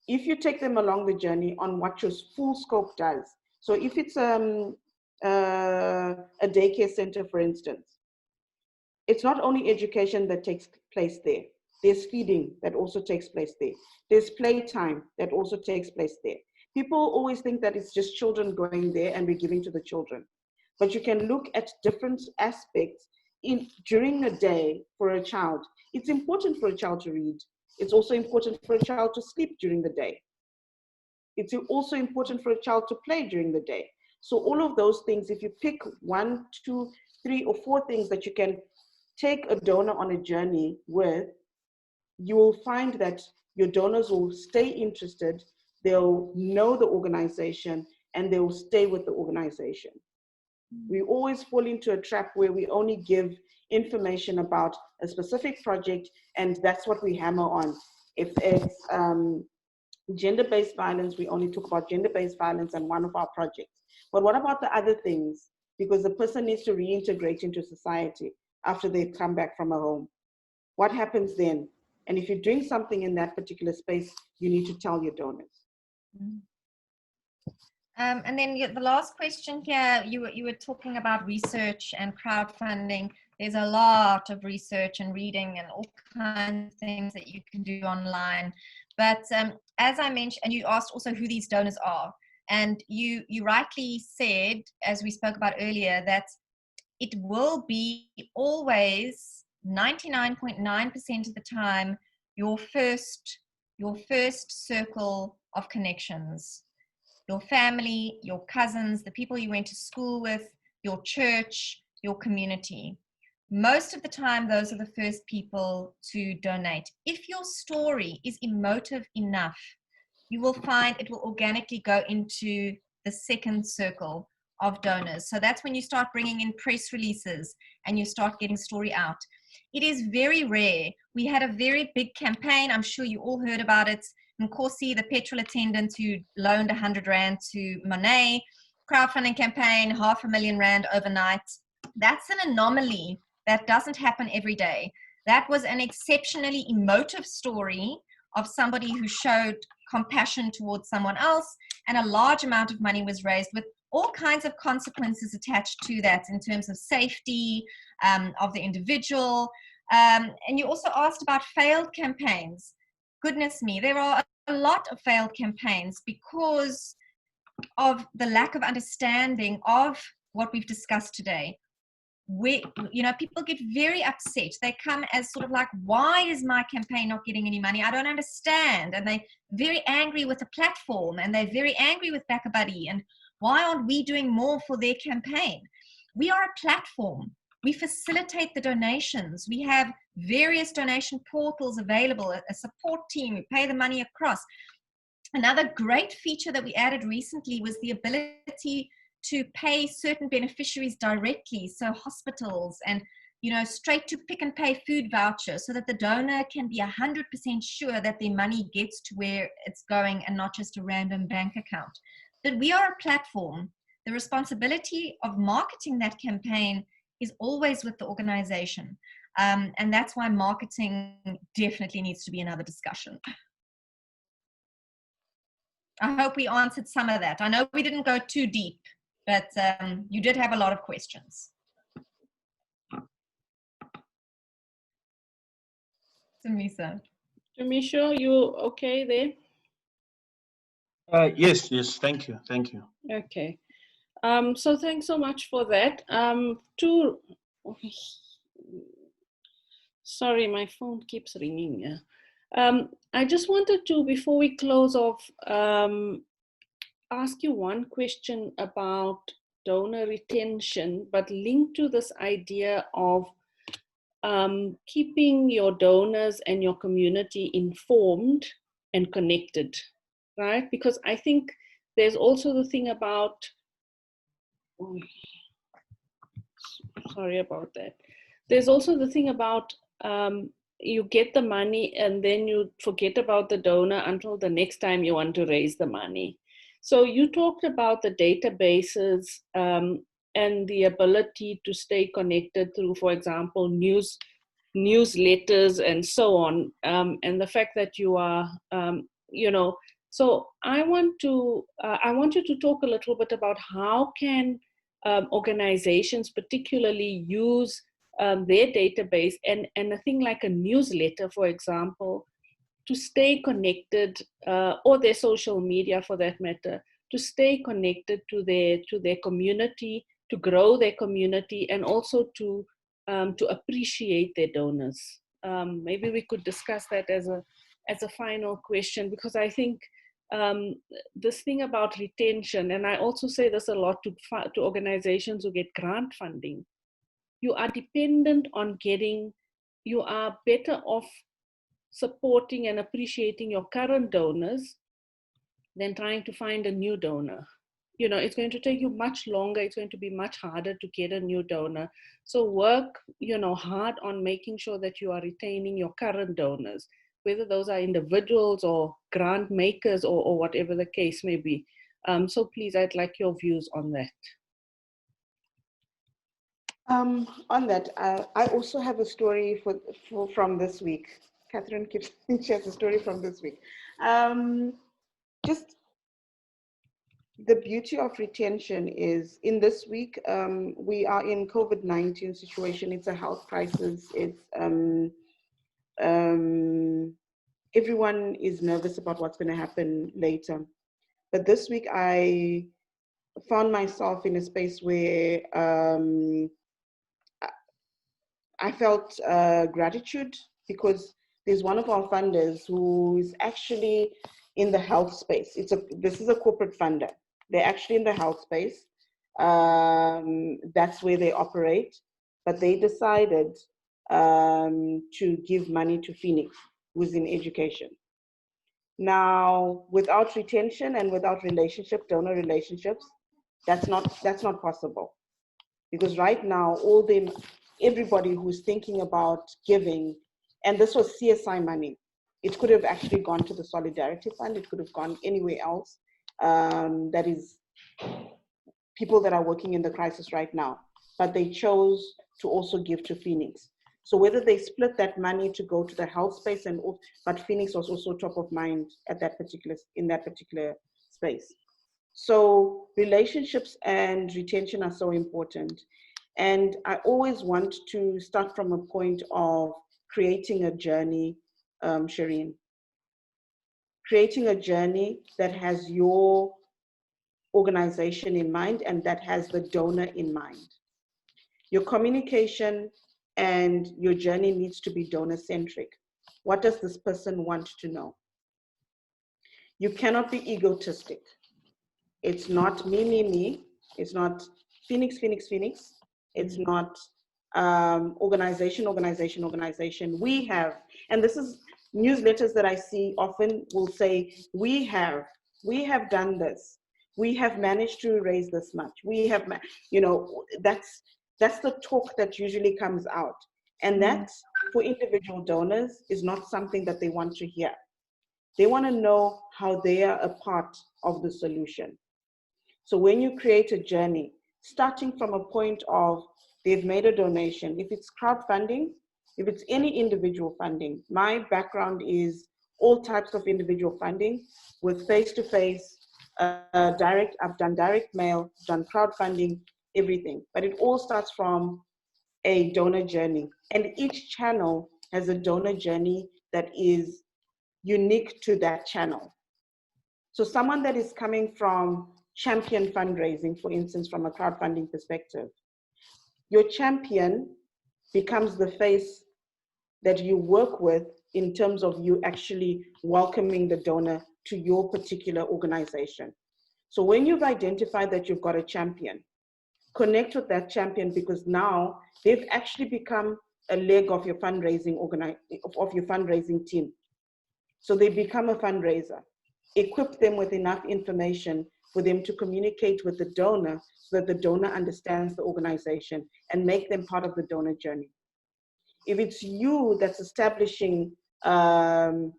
If you take them along the journey on what your full scope does, so if it's a daycare center, for instance, it's not only education that takes place there. There's feeding that also takes place there. There's playtime that also takes place there. People always think that it's just children going there and we're giving to the children. But you can look at different aspects during a day for a child. It's important for a child to read. It's also important for a child to sleep during the day. It's also important for a child to play during the day. So all of those things, if you pick 1, 2, 3, or 4 things that you can take a donor on a journey with, you will find that your donors will stay interested, they'll know the organization, and they will stay with the organization. We always fall into a trap where we only give information about a specific project, and that's what we hammer on. If it's gender-based violence, we only talk about gender-based violence and one of our projects. But what about the other things? Because the person needs to reintegrate into society after they've come back from a home. What happens then? And if you're doing something in that particular space, you need to tell your donors.
And then the last question here, you were talking about research and crowdfunding. There's a lot of research and reading and all kinds of things that you can do online. But as I mentioned, and you asked also who these donors are, and you rightly said, as we spoke about earlier, that it will be always 99.9% of the time your first circle of connections. Your family, your cousins, the people you went to school with, your church, your community. Most of the time, those are the first people to donate. If your story is emotive enough, you will find it will organically go into the second circle of donors. So that's when you start bringing in press releases and you start getting story out. It is very rare. We had a very big campaign. I'm sure you all heard about it. Nkosi, the petrol attendant who loaned 100 Rand to Monet, crowdfunding campaign, R500,000 overnight. That's an anomaly. That doesn't happen every day. That was an exceptionally emotive story of somebody who showed compassion towards someone else, and a large amount of money was raised with all kinds of consequences attached to that in terms of safety of the individual. And you also asked about failed campaigns. Goodness me, there are a lot of failed campaigns because of the lack of understanding of what we've discussed today. People get very upset. They come as sort of like, why is my campaign not getting any money? I don't understand. And they're very angry with the platform, and they're very angry with BackaBuddy. And why aren't we doing more for their campaign? We are a platform. We facilitate the donations. We have various donation portals available, a support team. We pay the money across. Another great feature that we added recently was the ability to pay certain beneficiaries directly, so hospitals and straight to Pick and Pay food vouchers, so that the donor can be 100% sure that their money gets to where it's going and not just a random bank account. But we are a platform. The responsibility of marketing that campaign is always with the organization, and that's why marketing definitely needs to be another discussion. I hope we answered some of that. I know we didn't go too deep, but you did have a lot of questions. Samisa.
Jamisha, you okay there?
Yes, thank you.
Okay. So thanks so much for that. Sorry, my phone keeps ringing. I just wanted to, before we close off, ask you one question about donor retention, but linked to this idea of keeping your donors and your community informed and connected, right? Because I think there's also the thing about, sorry about that. There's also the thing about you get the money and then you forget about the donor until the next time you want to raise the money. So you talked about the databases and the ability to stay connected through, for example, newsletters and so on, and the fact that you are, so I want you to talk a little bit about how can organizations particularly use their database and a thing like a newsletter, for example, to stay connected, or their social media for that matter, to stay connected to their community, to grow their community, and also to appreciate their donors. Maybe we could discuss that as a final question, because I think this thing about retention, and I also say this a lot to organizations who get grant funding, you are dependent on you are better off supporting and appreciating your current donors than trying to find a new donor. It's going to take you much longer. It's going to be much harder to get a new donor. So work, hard on making sure that you are retaining your current donors, whether those are individuals or grant makers or whatever the case may be. So please, I'd like your views on that.
On that, I also have a story from this week. Catherine she has a story from this week. Just the beauty of retention is in this week, we are in COVID-19 situation. It's a health crisis. It's everyone is nervous about what's going to happen later. But this week I found myself in a space where I felt gratitude, because there's one of our funders who is actually in the health space. This is a corporate funder. They're actually in the health space. That's where they operate. But they decided to give money to Feenix, who's in education. Now, without retention and without donor relationships, that's not possible. Because right now, everybody who's thinking about giving, and this was CSI money, it could have actually gone to the Solidarity Fund, it could have gone anywhere else. That is people that are working in the crisis right now, but they chose to also give to Feenix. So whether they split that money to go to the health space, but Feenix was also top of mind in that particular space. So relationships and retention are so important. And I always want to start from a point of creating a journey, Shireen. Creating a journey that has your organization in mind and that has the donor in mind. Your communication and your journey needs to be donor-centric. What does this person want to know? You cannot be egotistic. It's not me. It's not Feenix. It's not organization. We have, and this is newsletters that I see often will say, we have done this. We have managed to raise this much. We have, that's the talk that usually comes out. And that, for individual donors, is not something that they want to hear. They want to know how they are a part of the solution. So when you create a journey, starting from a point of they've made a donation, if it's crowdfunding, if it's any individual funding, my background is all types of individual funding with face-to-face, direct, I've done direct mail, done crowdfunding, everything. But it all starts from a donor journey. And each channel has a donor journey that is unique to that channel. So someone that is coming from champion fundraising, for instance, from a crowdfunding perspective, your champion becomes the face that you work with in terms of you actually welcoming the donor to your particular organization. So when you've identified that you've got a champion, connect with that champion, because now they've actually become a leg of your fundraising team. So they become a fundraiser. Equip them with enough information for them to communicate with the donor so that the donor understands the organization and make them part of the donor journey. If it's you that's establishing the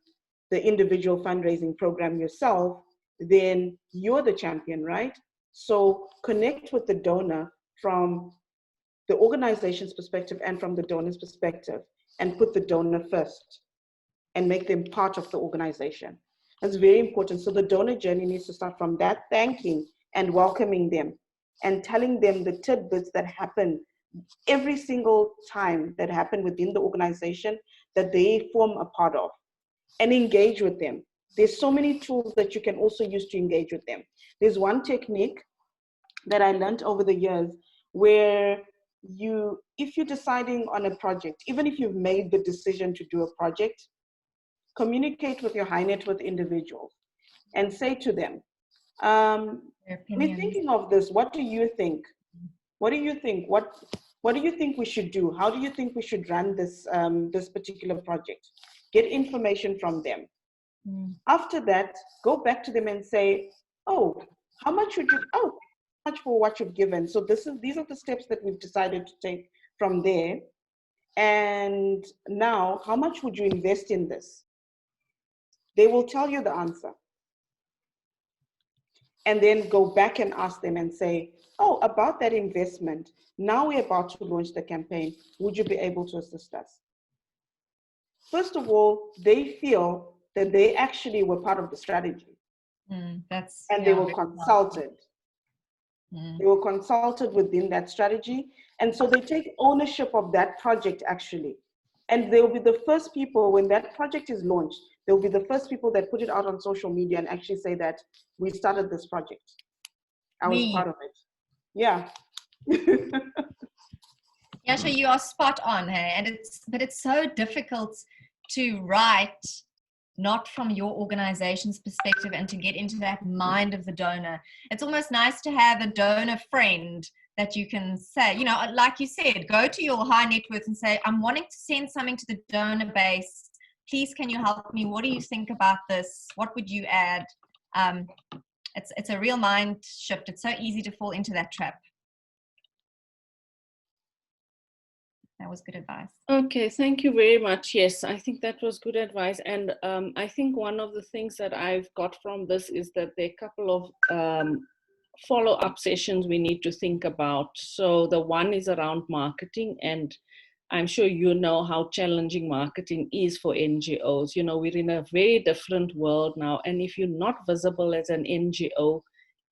individual fundraising program yourself, then you're the champion, right? So connect with the donor from the organization's perspective and from the donor's perspective, and put the donor first and make them part of the organization. That's very important. So the donor journey needs to start from that, thanking and welcoming them and telling them the tidbits that happen every single time that happen within the organization that they form a part of, and engage with them. There's so many tools that you can also use to engage with them. There's one technique that I learned over the years where if you're deciding on a project, even if you've made the decision to do a project, communicate with your high net worth individuals and say to them, we're thinking of this, what do you think? What do you think? What do you think we should do? How do you think we should run this, this particular project? Get information from them. After that, go back to them and say, oh, how much would you, oh, how much for what you've given? So these are the steps that we've decided to take from there. And now, how much would you invest in this? They will tell you the answer. And then go back and ask them and say, oh, about that investment, now we're about to launch the campaign. Would you be able to assist us? First of all, they feel that they actually were part of the strategy. They were consulted. They were consulted within that strategy. And so they take ownership of that project actually. And they will be the first people, when that project is launched, they'll be the first people that put it out on social media and actually say that we started this project. I was part of it. Yeah.
Nyasha, you are spot on, hey? And it's so difficult to write not from your organization's perspective and to get into that mind of the donor. It's almost nice to have a donor friend that you can say, you know, like you said, go to your high net worth and say, I'm wanting to send something to the donor base. Please, can you help me? What do you think about this? What would you add? It's a real mind shift. It's so easy to fall into that trap. That was good advice.
Okay, thank you very much. Yes, I think that was good advice. And I think one of the things that I've got from this is that there are a couple of follow-up sessions we need to think about. So the one is around marketing, and I'm sure you know how challenging marketing is for NGOs. You know, we're in a very different world now, and if you're not visible as an NGO,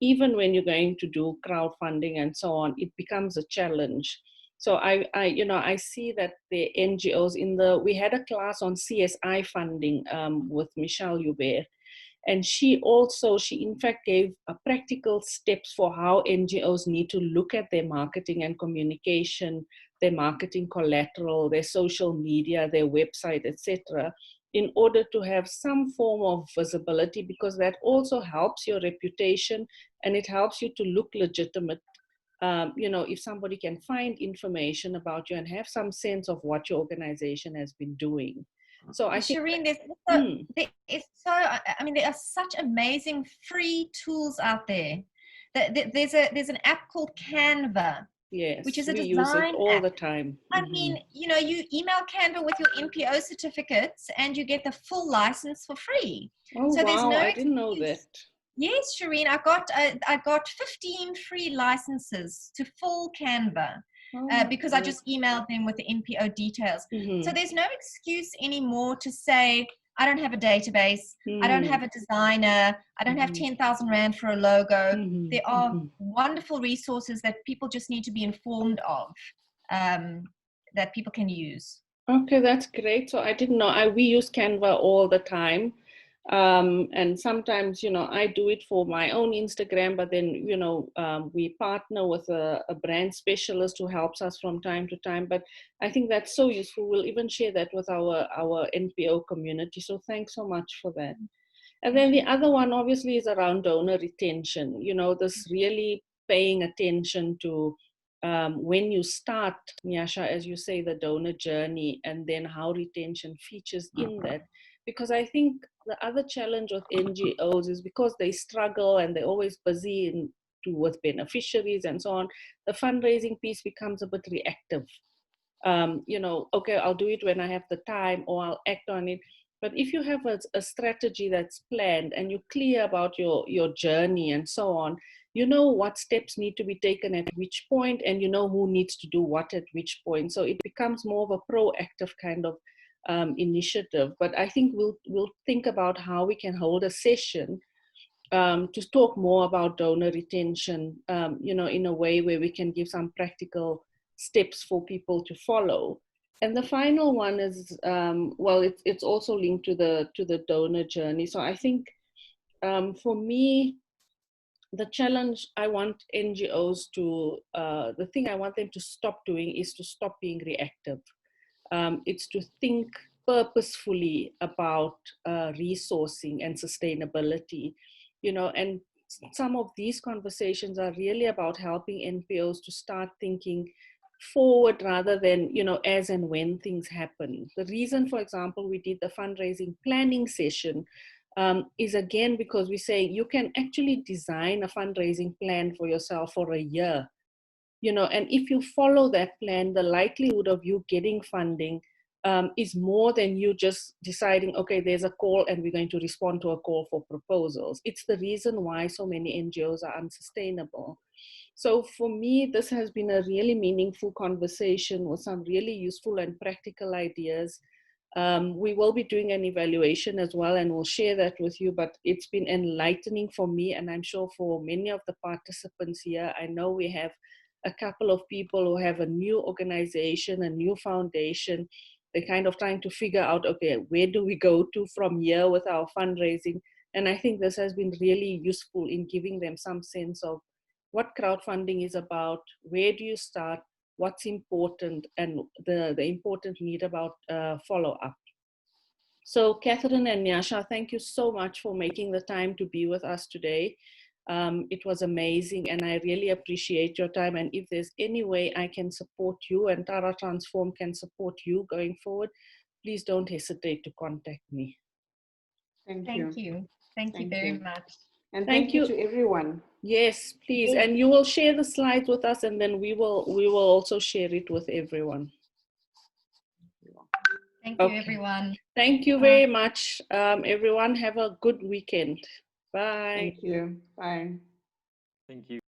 even when you're going to do crowdfunding and so on, it becomes a challenge. So I see that the NGOs we had a class on CSI funding with Michelle Hubert, and she in fact gave practical steps for how NGOs need to look at their marketing and communication, their marketing collateral, their social media, their website, etc., in order to have some form of visibility, because that also helps your reputation and it helps you to look legitimate. You know, if somebody can find information about you and have some sense of what your organization has been doing. So I think
Shireen, there are such amazing free tools out there. There's an app called Canva.
Yes,
which is a
we
design
use it all
app.
the time.
I mean, you know, you email Canva with your NPO certificates and you get the full license for free.
Oh,
so there's
wow,
no
I didn't know
excuse.
that.
Yes, Shireen, I got 15 free licenses to full Canva because I just emailed them with the NPO details. So there's no excuse anymore to say, I don't have a database, I don't have a designer, I don't have 10,000 Rand for a logo. There are wonderful resources that people just need to be informed of, that people can use.
Okay, that's great. So I didn't know, we use Canva all the time. And sometimes, you know, I do it for my own Instagram, but then, you know, we partner with a brand specialist who helps us from time to time. But I think that's so useful. We'll even share that with our NPO community. So thanks so much for that. And then the other one obviously is around donor retention. You know, this really paying attention to when you start, Nyasha, as you say, the donor journey, and then how retention features in that. Because I think the other challenge with NGOs is because they struggle and they're always busy with beneficiaries and so on, the fundraising piece becomes a bit reactive. You know, okay, I'll do it when I have the time, or I'll act on it. But if you have a strategy that's planned and you're clear about your journey and so on, you know what steps need to be taken at which point, and you know who needs to do what at which point. So it becomes more of a proactive kind of initiative. But I think we'll think about how we can hold a session to talk more about donor retention, you know, in a way where we can give some practical steps for people to follow. And the final one is, well, it's also linked to the donor journey. So I think for me, the challenge I want NGOs to, the thing I want them to stop doing is to stop being reactive. It's to think purposefully about resourcing and sustainability, you know, and some of these conversations are really about helping NPOs to start thinking forward rather than, you know, as and when things happen. The reason, for example, we did the fundraising planning session is again because we say you can actually design a fundraising plan for yourself for a year, you know, and if you follow that plan, the likelihood of you getting funding is more than you just deciding, okay, there's a call and we're going to respond to a call for proposals. It's the reason why so many NGOs are unsustainable. So for me, this has been a really meaningful conversation with some really useful and practical ideas. We will be doing an evaluation as well, and we'll share that with you, but it's been enlightening for me, and I'm sure for many of the participants here. I know we have a couple of people who have a new organization, a new foundation. They're kind of trying to figure out, okay, where do we go to from here with our fundraising? And I think this has been really useful in giving them some sense of what crowdfunding is about, where do you start, what's important and the important need about follow-up. So Catherine and Nyasha, thank you so much for making the time to be with us today. It was amazing, and I really appreciate your time. And if there's any way I can support you and Tara Transform can support you going forward, please don't hesitate to contact me.
Thank
Thank
you.
you. Thank you very much.
And
Thank
thank you
you
to everyone.
Yes, please. And you will share the slides with us, and then we will also share it with everyone.
Thank you, everyone.
Thank you very much, everyone. Have a good weekend. Bye.
Thank you. Bye.
Thank you.